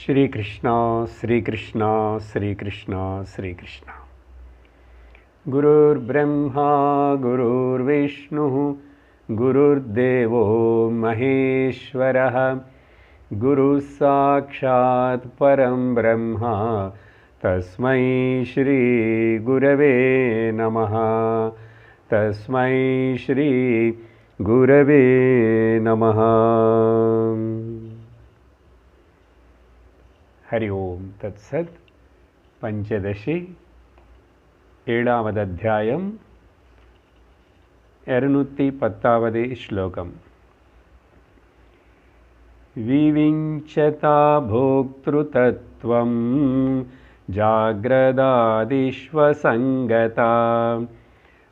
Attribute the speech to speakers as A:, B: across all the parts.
A: श्री कृष्णा श्री कृष्णा श्री कृष्णा श्री कृष्णा। गुरुर्ब्रह्मा गुरुर्विष्णुः गुरुर्देवो महेश्वरः गुरुः साक्षात् परं ब्रह्म तस्मै श्री गुरवे नमः। तस्मै श्री गुरवे नमः। हरि ओम तत्सत्। पंचदशी एळावदध्यायम् 210வது श्लोकम्। विविञ्चता भोक्तृतत्वं जाग्रदादिष्वसङ्गता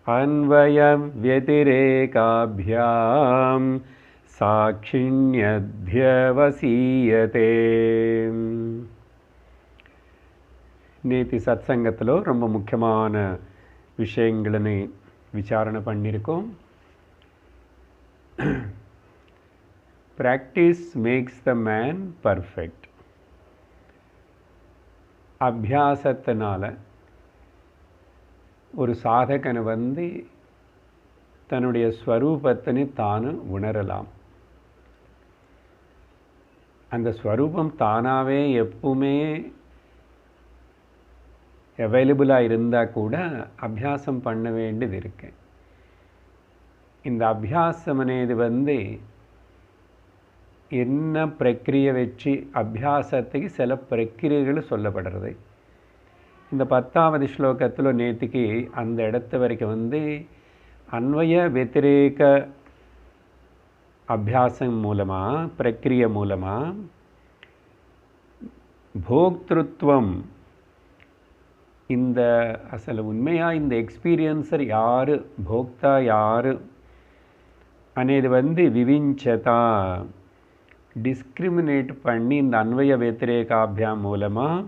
A: अन्वयव्यतिरेकाभ्यां साक्षिण्यध्यवसीयते। நேத்தி சத்சங்கத்தில் ரொம்ப முக்கியமான விஷயங்களை விசாரணை பண்ணியிருக்கோம். Practice makes the man perfect. அபியாசத்தினால ஒரு சாதகனை தன்னுடைய ஸ்வரூபத்தினை தானு உணரலாம். அந்த ஸ்வரூபம் தானாகவே எப்பவுமே அவைலபிளாக இருந்தால் கூட அபியாசம் பண்ண வேண்டியது இருக்கு. இந்த அபியாசம் అనేది என்ன பிரக்கிரியை வச்சு அபியாசத்துக்கு சில பிரக்கிரியைகள் சொல்லப்படுறது. இந்த 10வது ஸ்லோகத்தில் நேற்றுக்கு அந்த இடத்து வரைக்கும் அன்வய வத்திரேக அபியாசம் மூலமாக பிரக்கிரியை மூலமாக போக்திருத்வம் இந்த அசல் உண்மையாக இந்த எக்ஸ்பீரியன்ஸர் யார், போக்தா யார் అనేది விவிஞ்சதா டிஸ்கிரிமினேட் பண்ணி இந்த அன்வய வத்திரேகாபியாம் மூலமாக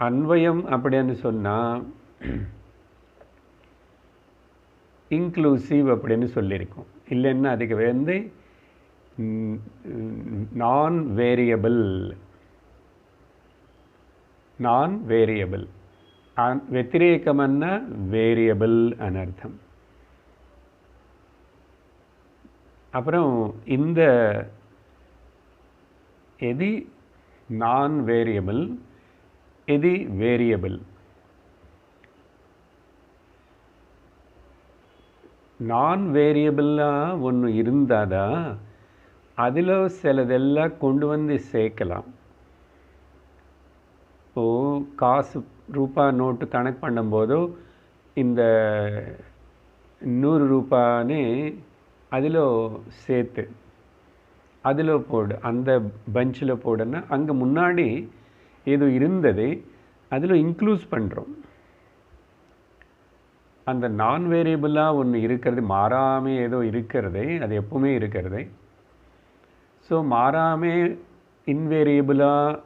A: அன்வயம் அப்படின்னு சொன்னால் இன்க்ளூசிவ் அப்படின்னு சொல்லியிருக்கோம். இல்லைன்னா அதுக்கு நான் வேரியபிள் వ్యతిరేకమన్న వేరియబుల్ అని అర్థం. அப்புறம் இந்த எது நான் வேரியபிள் எது வேரியபிள். நான் வேரியபிளாக ஒன்று இருந்தாதான் அதில் சிலதெல்லாம் கொண்டு சேர்க்கலாம். இப்போது காசு ரூபா நோட்டு கணக்கு பண்ணும்போதோ இந்த 100 ரூபான்னு அதில் சேர்த்து அதில் போடு, அந்த பஞ்சில் போடுன்னா அங்கே முன்னாடி ஏதோ இருந்தது அதில் இன்க்ளூஸ் பண்ணுறோம். அந்த நான் வேரியபிளாக ஒன்று இருக்கிறது, மாறாமல் ஏதோ இருக்கிறது, அது எப்பவுமே இருக்கிறது. ஸோ மாறாமல் இன்வேரியபிளாக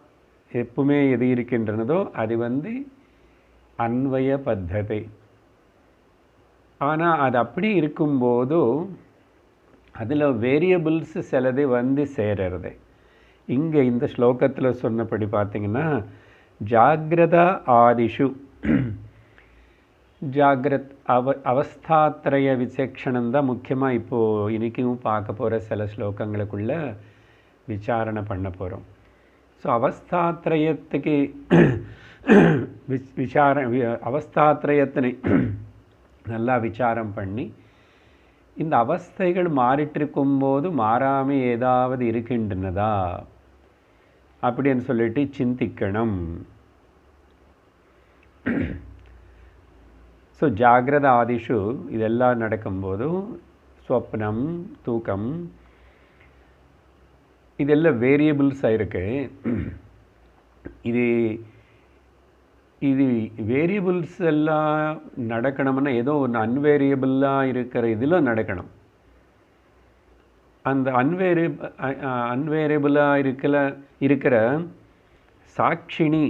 A: எப்பவுமே எது இருக்கின்றனதோ அது அன்வய பத்ததி. ஆனால் அது அப்படி இருக்கும்போதோ அதில் வேரியபிள்ஸ் சிலது சேரறது. இங்கே இந்த ஸ்லோகத்தில் சொன்னபடி பார்த்திங்கன்னா ஜாகிரத ஆதிஷு ஜாகிரத் அவஸ்தாத்ரய விசேஷணம் தான் முக்கியமாக இப்போது இன்றைக்கும் பார்க்க போகிற சில ஸ்லோகங்களுக்குள்ளே விசாரணை பண்ண போகிறோம். ஸோ அவஸ்தாத்ரயத்துக்கு அவஸ்தாத்ரயத்தினை நல்லா விசாரம் பண்ணி இந்த அவஸ்தைகள் மாறிட்டிருக்கும்போது மாறாமல் ஏதாவது இருக்கின்றனதா அப்படின்னு சொல்லிட்டு சிந்திக்கணும். ஸோ ஜாகிரத ஆதிஷு இதெல்லாம் நடக்கும்போதும் ஸ்வப்னம் தூக்கம் இதெல்லாம் வேரியபிள்ஸாக இருக்கு. இது இது வேரியபிள்ஸ் எல்லாம் நடக்கணும்னா ஏதோ ஒன்று அன்வேரியபிளாக இருக்கிற இதில் நடக்கணும். அந்த அன்வேரியபிளாக இருக்கிற சாட்சினி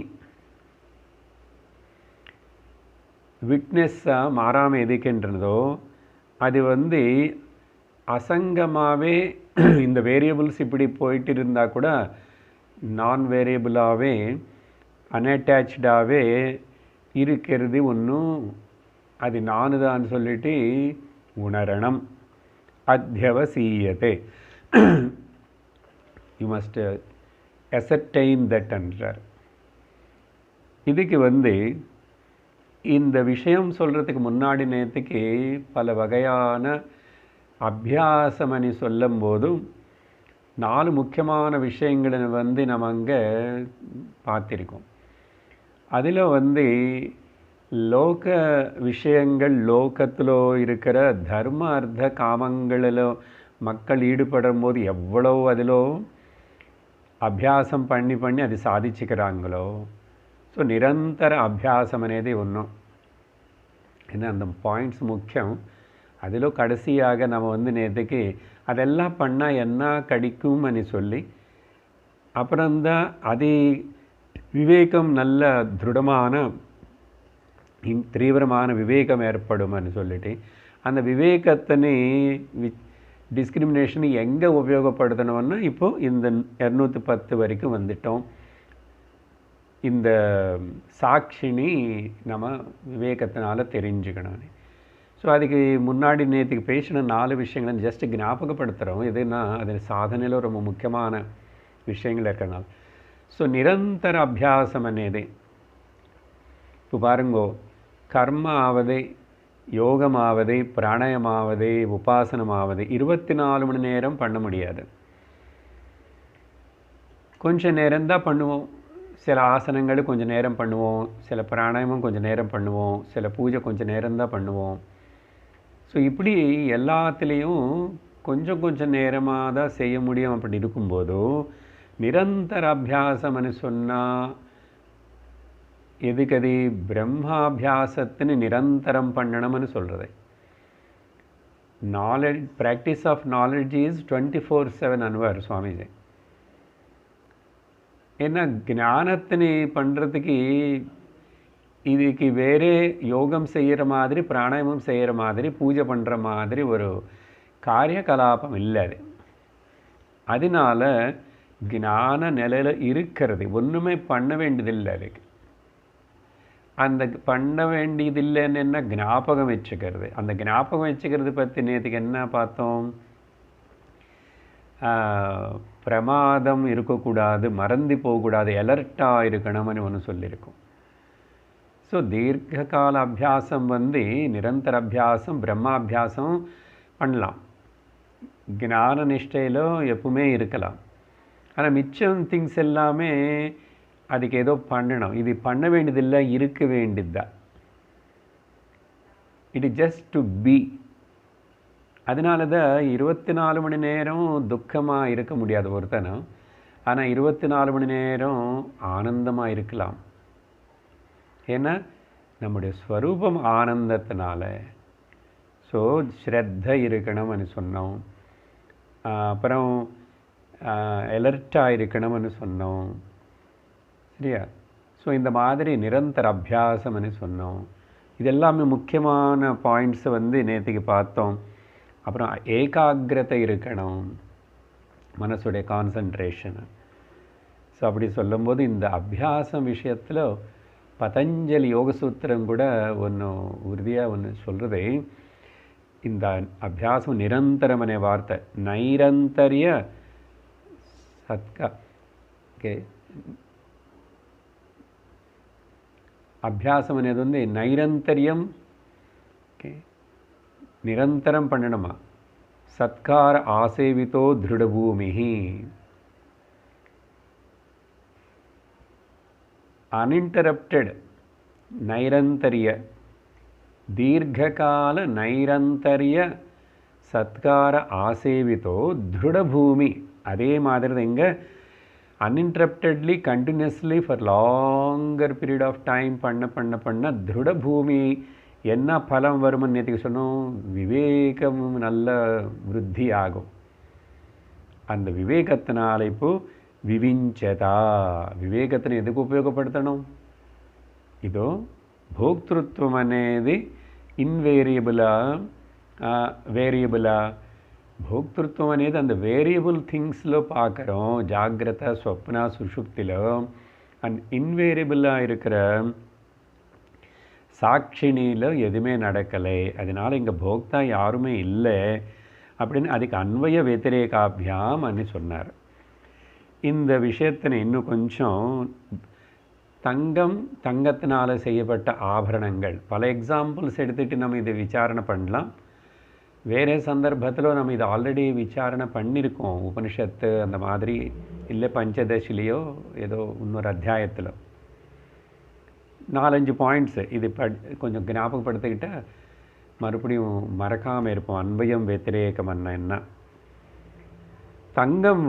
A: விட்னஸ்ஸாக மாறாமல் எதுக்கின்றதோ அது அசங்கமாகவே இந்த வேரியபிள்ஸ் இப்படி போயிட்டு இருந்தால் கூட நான் வேரியபிளாகவே அன்அட்டாச்சாகவே இருக்கிறது ஒன்றும் அது நானு தான் சொல்லிட்டு உணரணும். அத்தியவசீயத்தை யூ மஸ்ட் ascertain that என்றார். இதுக்கு இந்த விஷயம் சொல்கிறதுக்கு முன்னாடி நேற்றுக்கு பல வகையான அபியாசமணி சொல்லும் போதும் 4 முக்கியமான விஷயங்களை நம்ம அங்கே பார்த்திருக்கோம். அதில் லோக விஷயங்கள், லோகத்தில் இருக்கிற தர்ம அர்த்த காமங்களில் மக்கள் ஈடுபடும் போது எவ்வளோ அதில் அபியாசம் பண்ணி அது சாதிச்சுக்கிறாங்களோ. ஸோ நிரந்தர அபியாசம் అనేది ஒன்றும் ஏன்னா அந்த பாயிண்ட்ஸ் முக்கியம். அதில் கடைசியாக நம்ம நேற்றுக்கு அதெல்லாம் பண்ணால் என்ன கிடைக்கும் అని சொல்லி அப்புறம்தான் அது விவேகம் நல்ல திருடமான தீவிரமான விவேகம் ஏற்படும் சொல்லிட்டு அந்த விவேகத்தினை டிஸ்கிரிமினேஷன் எங்கே உபயோகப்படுத்தணும்னா இப்போது இந்த 210 வரைக்கும் வந்துட்டோம். இந்த சாட்சினி நம்ம விவேகத்தினால தெரிஞ்சுக்கணும். ஸோ அதுக்கு முன்னாடி நேற்றுக்கு பேசின 4 விஷயங்களை ஜஸ்ட் ஞாபகப்படுத்துகிறோம். எதுனா அது சாதனையில் ரொம்ப முக்கியமான விஷயங்கள் இருக்கிறனால. ஸோ நிரந்தர அபியாசம் అనేది இப்போ பாருங்கோ, கர்ம ஆவதே, யோகமாவதே, பிராணாயமாவதே, உபாசனமாவதே 24 மணி நேரம் பண்ண முடியாது. கொஞ்சம் நேரம்தான் பண்ணுவோம். சில ஆசனங்கள் கொஞ்சம் நேரம் பண்ணுவோம், சில பிராணாயமம் கொஞ்சம் நேரம் பண்ணுவோம், சில பூஜை கொஞ்சம் நேரம்தான் பண்ணுவோம். ஸோ இப்படி எல்லாத்துலேயும் கொஞ்சம் நேரமாக தான் செய்ய முடியும். அப்படி இருக்கும்போது நிரந்தர அபியாசம்னு சொன்னால் எதுக்கது பிரம்மாபியாசத்தின்னு நிரந்தரம் பண்ணணும்னு சொல்கிறது. Knowledge, practice of knowledge is 24/7 அன்வர் சுவாமிஜி. ஏன்னா ஞானத்தினை பண்ணுறதுக்கு இதுக்கு வேறு யோகம் செய்கிற மாதிரி, பிராணாயாமம் செய்கிற மாதிரி, பூஜை பண்ணுற மாதிரி ஒரு காரியகலாபம் இல்லை. அது அதனால ஞான நிலையில் இருக்கிறது ஒன்றுமே பண்ண வேண்டியதில்லை. அதுக்கு அந்த பண்ண வேண்டியதில்லைன்னு என்ன ஞாபகம் வச்சுக்கிறது. அந்த ஞாபகம் வச்சுக்கிறது பற்றி நேற்றுக்கு என்ன பார்த்தோம்? பிரமாதம் இருக்கக்கூடாது, மறந்து போகக்கூடாது, அலர்ட்டாக இருக்கணும்னு ஒன்று சொல்லியிருக்கோம். ஸோ தீர்க்கால அபியாசம் நிரந்தர அபியாசம், பிரம்மாபியாசம் பண்ணலாம். ஞான நிஷ்டையில் எப்பவுமே இருக்கலாம். ஆனால் மிச்சம் திங்ஸ் எல்லாமே அதுக்கு ஏதோ பண்ணணும். இது பண்ண வேண்டியதில்லை, இருக்க வேண்டியதுதான். It is just to be. அதனால தான் 24 மணி நேரம் துக்கமாக இருக்க முடியாது ஒருத்தனும். ஆனால் 24 மணி நேரம் ஆனந்தமாக இருக்கலாம். ஏன்னா நம்முடைய ஸ்வரூபம் ஆனந்தத்தினால. ஸோ ஸ்ரத்த இருக்கணும்னு சொன்னோம். அப்புறம் அலர்ட்டாக இருக்கணும்னு சொன்னோம். சரியா? ஸோ இந்த மாதிரி நிரந்தர அபியாசம்னு சொன்னோம். இதெல்லாமே முக்கியமான பாயிண்ட்ஸை நேற்றுக்கு பார்த்தோம். அப்புறம் ஏகாகிரதை இருக்கணும், மனசுடைய கான்சன்ட்ரேஷன். ஸோ அப்படி சொல்லும்போது இந்த அபியாசம் விஷயத்தில் பதஞ்சலி யோகசூத்திரம் கூட ஒன்று உறுதியாக ஒன்று சொல்கிறது. இந்த அபியாசம் நிரந்தரம் அనే வார்த்தை நைரந்தரிய சத்கா ஓகே அபியாசம் అనేది நைரந்தரியம் ஓகே நிரந்தரம் பண்ணணுமா. சத்கார ஆசேவித்தோ திருடபூமி, அன்இன்டரப்டட் நைரந்தரிய, தீர்க்கால நைரந்தரிய சத்கார ஆசேவித்தோ திருடபூமி. அதே மாதிரி தான் இங்கே uninterruptedly continuously for longer period of time பண்ண திருடபூமி. என்ன பலம் வரும்னு நேற்றுக்கு சொன்னோம்? விவேகம் நல்ல விருத்தி ஆகும். அந்த விவேகத்தினால இப்போது விவிஞ்சதா, விவேகத்தினை எதுக்கு உபயோகப்படுத்தணும்? இதோ భోక్తృత్వం అనేది ఇన్వేరియబులా వేరియబులా భోక్తృత్వం అనేది அந்த వేరియబుల్ థింగ్స్లో பார்க்குறோம். ஜாகிரத ஸ்வப்னா சுஷுப்திలో அண்ட் இன்வேரியபிளாக இருக்கிற சாட்சினியில் எதுவுமே நடக்கலை, அதனால் இங்கே போக்தா யாருமே இல்லை அப்படின்னு அதுக்கு அன்வய வெத்திரேகாபியாம் அன்னு சொன்னார். இந்த விஷயத்தினை இன்னும் கொஞ்சம் தங்கத்தினால் செய்யப்பட்ட ஆபரணங்கள் பல எக்ஸாம்பிள்ஸ் எடுத்துகிட்டு நம்ம இதை விசாரணை பண்ணலாம். வேறு சந்தர்ப்பத்தில் நம்ம இதை ஆல்ரெடி விசாரணை பண்ணியிருக்கோம், உபனிஷத்து அந்த மாதிரி, இல்லை பஞ்சதசிலேயோ ஏதோ இன்னொரு அத்தியாயத்தில் 4-5 பாயிண்ட்ஸு இது கொஞ்சம் ஞாபகப்படுத்திக்கிட்டால் மறுபடியும் மறக்காமல் இருப்போம். அன்வயம் வெத்திரேகம் என்ன, தங்கம்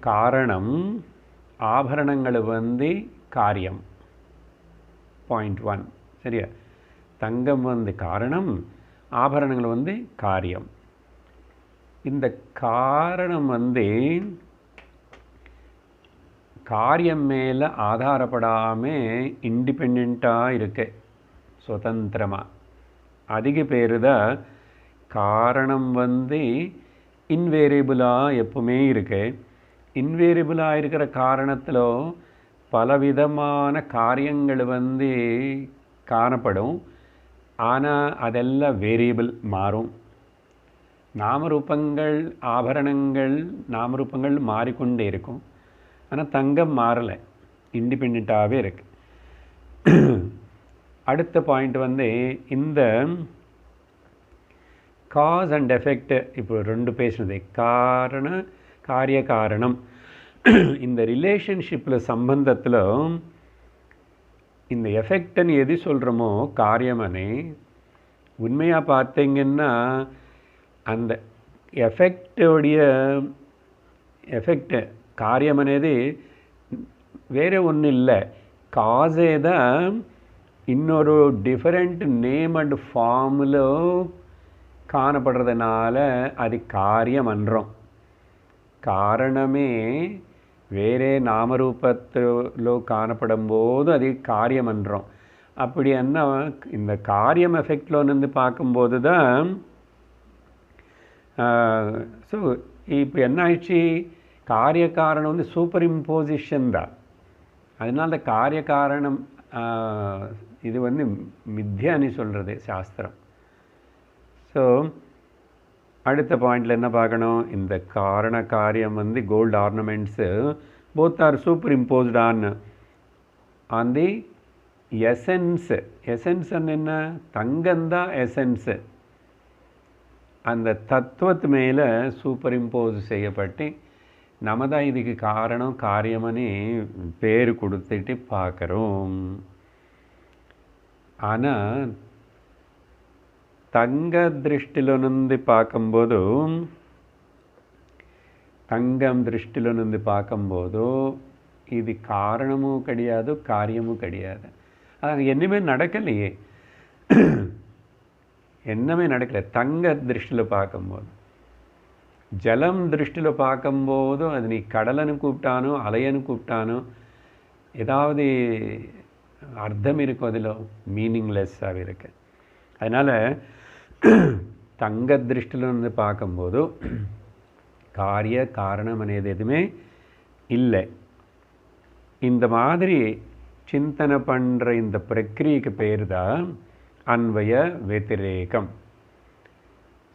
A: காரணம், ஆபரணங்கள் காரியம். பாயிண்ட் 1 சரியா? தங்கம் காரணம், ஆபரணங்கள் காரியம். இந்த காரணம் காரியம் மேலே ஆதாரப்படாமல் இண்டிபெண்ட்டாக இருக்கு, சுதந்திரமாக. அதிக பேர் தான் காரணம் இன்வேரியபிளாக எப்பவுமே இருக்கு. இன்வேரியபிளாக இருக்கிற காரணத்தில் பலவிதமான காரியங்கள் காணப்படும், ஆனால் அதெல்லாம் வேரியபிள் மாறும். நாமரூபங்கள், ஆபரணங்கள், நாமரூபங்கள் மாறிக்கொண்டே இருக்கும். ஆனால் தங்கம் மாறலை, இண்டிபெண்ட்டாகவே இருக்கு. அடுத்த பாயிண்ட் இந்த காஸ் அண்ட் எஃபெக்ட், இப்போ 2 பேசுனது காரிய காரணம். இந்த ரிலேஷன்ஷிப்பில் சம்பந்தத்தில் இந்த எஃபெக்ட்னு எது சொல்கிறோமோ காரியமனே, உண்மையாக பார்த்தீங்கன்னா அந்த எஃபெக்டோடைய எஃபெக்ட் காரியம் అనేది வேறு ஒன்றும் இல்லை, காசே தான் இன்னொரு டிஃபரெண்ட் நேம் அண்ட் ஃபார்மில் காணப்படுறதுனால அது காரியம் அன்றோம். காரணமே வேறே நாமரூபத்திலோ காணப்படும் போது அது காரியம் அன்றோம். அப்படி என்ன இந்த காரியம் எஃபெக்டில் பார்க்கும்போது தான் ஸோ இப்போ என்ன ஆயிடுச்சு, காரிய காரணம் சூப்பர் இம்போசிஷன் தான். அதனால இந்த காரிய காரணம் இது மித்யான்னு சொல்கிறது சாஸ்திரம். ஸோ அடுத்த பாயிண்டில் என்ன பார்க்கணும், இந்த காரண காரியம் gold ornaments both are superimposed on the essence. Essence என்ன, தங்கந்தான் எசன்ஸு. அந்த தத்துவத்து மேலே சூப்பர் இம்போஸ் செய்யப்பட்டு நம்ம தான் இதுக்கு காரணம் காரியம்னு பேர் கொடுத்துட்டு பார்க்குறோம். ஆனால் தங்க திருஷ்டில பார்க்கும்போது, தங்கம் திருஷ்டில பார்க்கும்போது இது காரணமும் கிடையாது, காரியமும் கிடையாது. அது என்னமே நடக்கலையே, என்னமே நடக்கலை தங்க திருஷ்டியில் பார்க்கும்போது. ஜலம் திருஷ்டியில் பார்க்கும்போது அது நீ கடலன்னு கூப்பிட்டானோ அலையன்னு கூப்பிட்டானோ ஏதாவது அர்த்தம் இருக்கும், அதில் மீனிங்லெஸ்ஸாக இருக்கு. அதனால் தங்க திருஷ்டியில் பார்க்கும்போது காரிய காரணம் అనేది எதுவுமே இல்லை. இந்த மாதிரி சிந்தனை பண்ணுற இந்த பிரக்கிரிக்கு பேர் தான் அன்வய வெத்திரேகம்.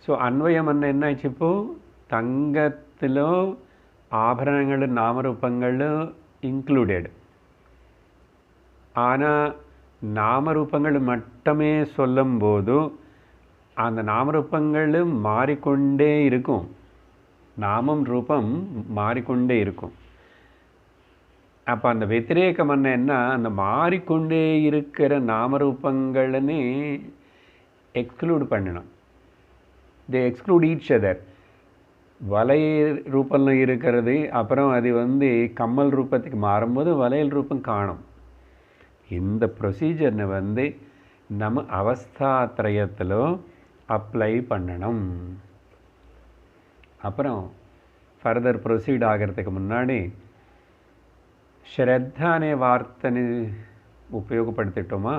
A: ஸோ அன்வயம் என்ன ஆச்சு, இப்போது தங்கத்திலோ ஆபரணங்கள் நாமரூபங்கள் இன்க்ளூடட். ஆனால் நாமரூபங்கள் மட்டுமே சொல்லும்போது அந்த நாமரூபங்கள் மாறிக்கொண்டே இருக்கும், நாமம் ரூபம் மாறிக்கொண்டே இருக்கும். அப்போ அந்த வெத்திரேகம் என்ன, அந்த மாறிக்கொண்டே இருக்கிற நாமரூபங்கள்னு எக்ஸ்க்ளூட் பண்ணணும். தே எக்ஸ்க்ளூட் ஈச் அதர். வளையல் ரூபம்ல இருக்கிறது, அப்புறம் அது கம்மல் ரூபத்துக்கு மாறும்போது வளையல் ரூபம் காணும். இந்த ப்ரொசீஜர்னை நம்ம அவஸ்தாத்ரயத்தில் அப்ளை பண்ணணும். அப்புறம் ஃபர்தர் ப்ரொசீட் ஆகிறதுக்கு முன்னாடி ஸ்ரத்தானே வார்த்தைன்னு உபயோகப்படுத்திட்டோமா,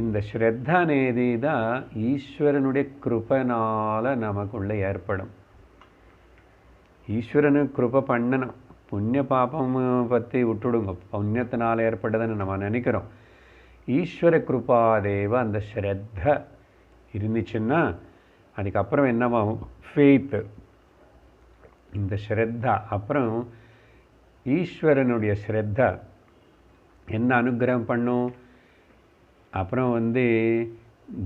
A: இந்த ஸ்ரத்த అనేది தான் ஈஸ்வரனுடைய கிருபைனால நமக்குள்ளே ஏற்படும். ஈஸ்வரனு கிருபை பண்ணணும். புண்ணிய பாபம் பற்றி விட்டுடுங்க, புண்ணியத்தினால் ஏற்பட்டதுன்னு நம்ம நினைக்கிறோம். ஈஸ்வர கிருபாதேவ அந்த ஸ்ரத்த இருந்துச்சுன்னா அதுக்கப்புறம் என்னவாகும்? ஃபெய்த்து. இந்த ஸ்ரத்தா அப்புறம் ஈஸ்வரனுடைய ஸ்ரத்தா என்ன அனுகிரகம் பண்ணும்? அப்புறம்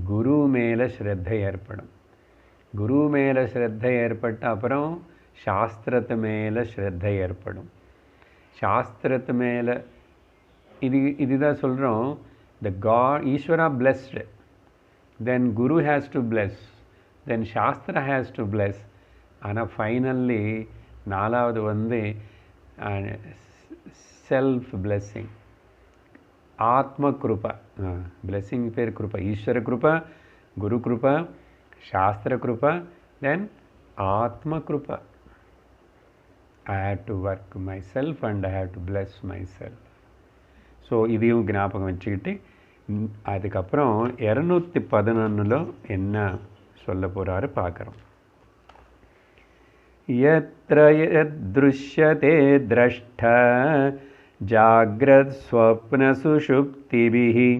A: குரு மேலே ஸ்ரத்தை ஏற்படும். குரு மேலே ஸ்ரத்தை ஏற்பட்ட அப்புறம் சாஸ்திரத்து மேலே ஸ்ரத்தை ஏற்படும். சாஸ்திரத்து மேலே இதுதான் சொல்கிறோம். The God, Ishvara blessed, then Guru has to bless, then Shastra has to bless, ஆனால் ஃபைனல்லி நாலாவது செல்ஃப் பிளெஸ்ஸிங், ஆத்ம கிருபா. பிளெஸ்ஸிங் பேர் கிருபா. ஈஸ்வர கிருபா, குரு கிருபா, சாஸ்திர கிருபா, தென் ஆத்ம Kripa. I have to work myself and I have to bless myself. So இதையும் ஞாபகம் வச்சுக்கிட்டு அதுக்கப்புறம் 211 என்ன சொல்ல போகிறாரு பார்க்குறோம். யத்ர யத்ருஷ்யதே த்ரஷ்ட ஜாக்ரத் ஸ்வப்ன சுஷுப்திபிஹி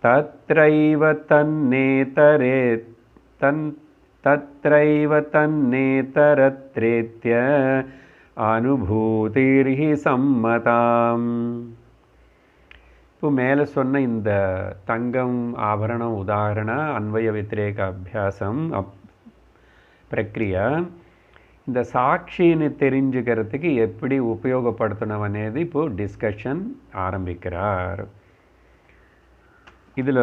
A: தத்ரைவ தன்னேதரத்ரேத்ய அனுபூதிர்ஹி சம்மதாம். இப்போ மேலே சொன்ன இந்த தங்கம் ஆபரணம் உதாரண அன்வய வித்திரேக அபியாசம் பிரக்ரியா இந்த சாட்சின்னு தெரிஞ்சுக்கிறதுக்கு எப்படி உபயோகப்படுத்தணும் అనేది இப்போது டிஸ்கஷன் ஆரம்பிக்கிறார். இதில்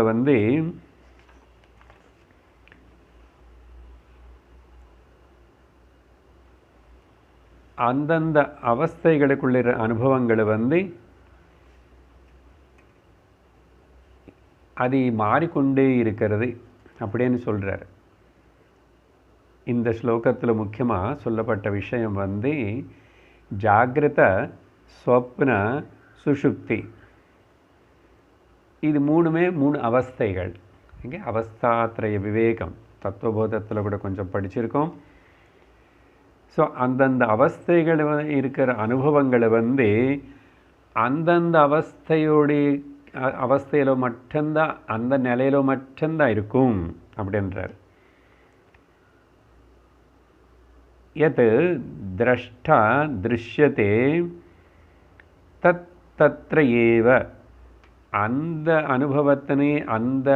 A: அந்தந்த அவஸ்தைகளுக்குள்ள அனுபவங்களை அது மாறிக்கொண்டே இருக்கிறது அப்படின்னு சொல்கிறார். இந்த ஸ்லோகத்தில் முக்கியமாக சொல்லப்பட்ட விஷயம் ஜாகிரத, ஸ்வப்ன, சுஷுப்தி. இது மூணுமே 3 அவஸ்தைகள். இங்கே அவஸ்தாத்ரய விவேகம் தத்துவபோதத்தில் கூட கொஞ்சம் படிச்சிருக்கோம். ஸோ அந்தந்த அவஸ்தைகள் இருக்கிற அனுபவங்களை அந்தந்த அவஸ்தையில் மட்டும்தான், அந்த நிலையில மட்டும்தான் இருக்கும் அப்படின்றார். யத் திரஷ்டா திருஷ்யதே தத் தத்ர ஏவ. அந்த அனுபவத்தினை அந்த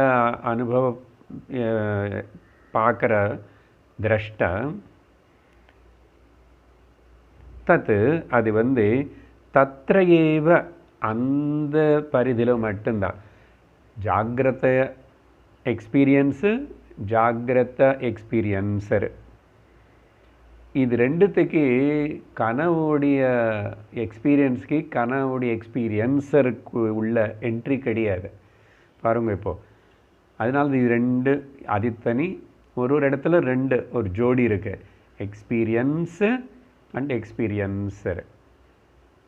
A: பார்க்குற திரஷ்ட தத்து அது தத்ர ஏவ அந்த பரிதியில் மட்டும்தான். ஜாகிரத எக்ஸ்பீரியன்ஸு, ஜாகிரத எக்ஸ்பீரியன்சர், இது ரெண்டுத்துக்கு கனவுடைய எக்ஸ்பீரியன்ஸுக்கு கனவுடைய எக்ஸ்பீரியன்ஸருக்கு உள்ள என்ட்ரி கிடையாது பாருங்க. இப்போது அதனால இது 2 அது தனி. ஒரு இடத்துல 2 ஒரு ஜோடி இருக்குது, எக்ஸ்பீரியன்ஸு அண்ட் எக்ஸ்பீரியன்சர்.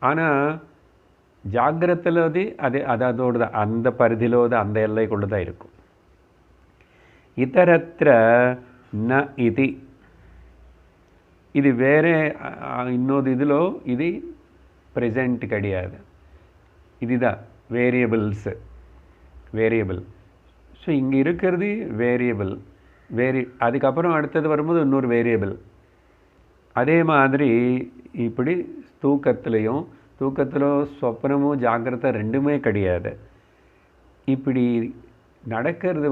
A: ஆனால் ஜாகிரத்தில் அது அதோட அந்த பரிதிலோது அந்த எல்லைக்குள்ள தான் இருக்கும். இதரத்திர ந இது, இது வேறு இன்னொரு இதில் இது ப்ரெசண்ட் கிடையாது. இதுதான் வேரியபிள். ஸோ இங்கே இருக்கிறது வேரியபிள். அதுக்கப்புறம் அடுத்தது வரும்போது இன்னொரு வேரியபிள். அதே மாதிரி இப்படி தூக்கத்திலோ சொப்னமும் ஜாகிரதை 2மே கிடையாது. இப்படி நடக்கிறது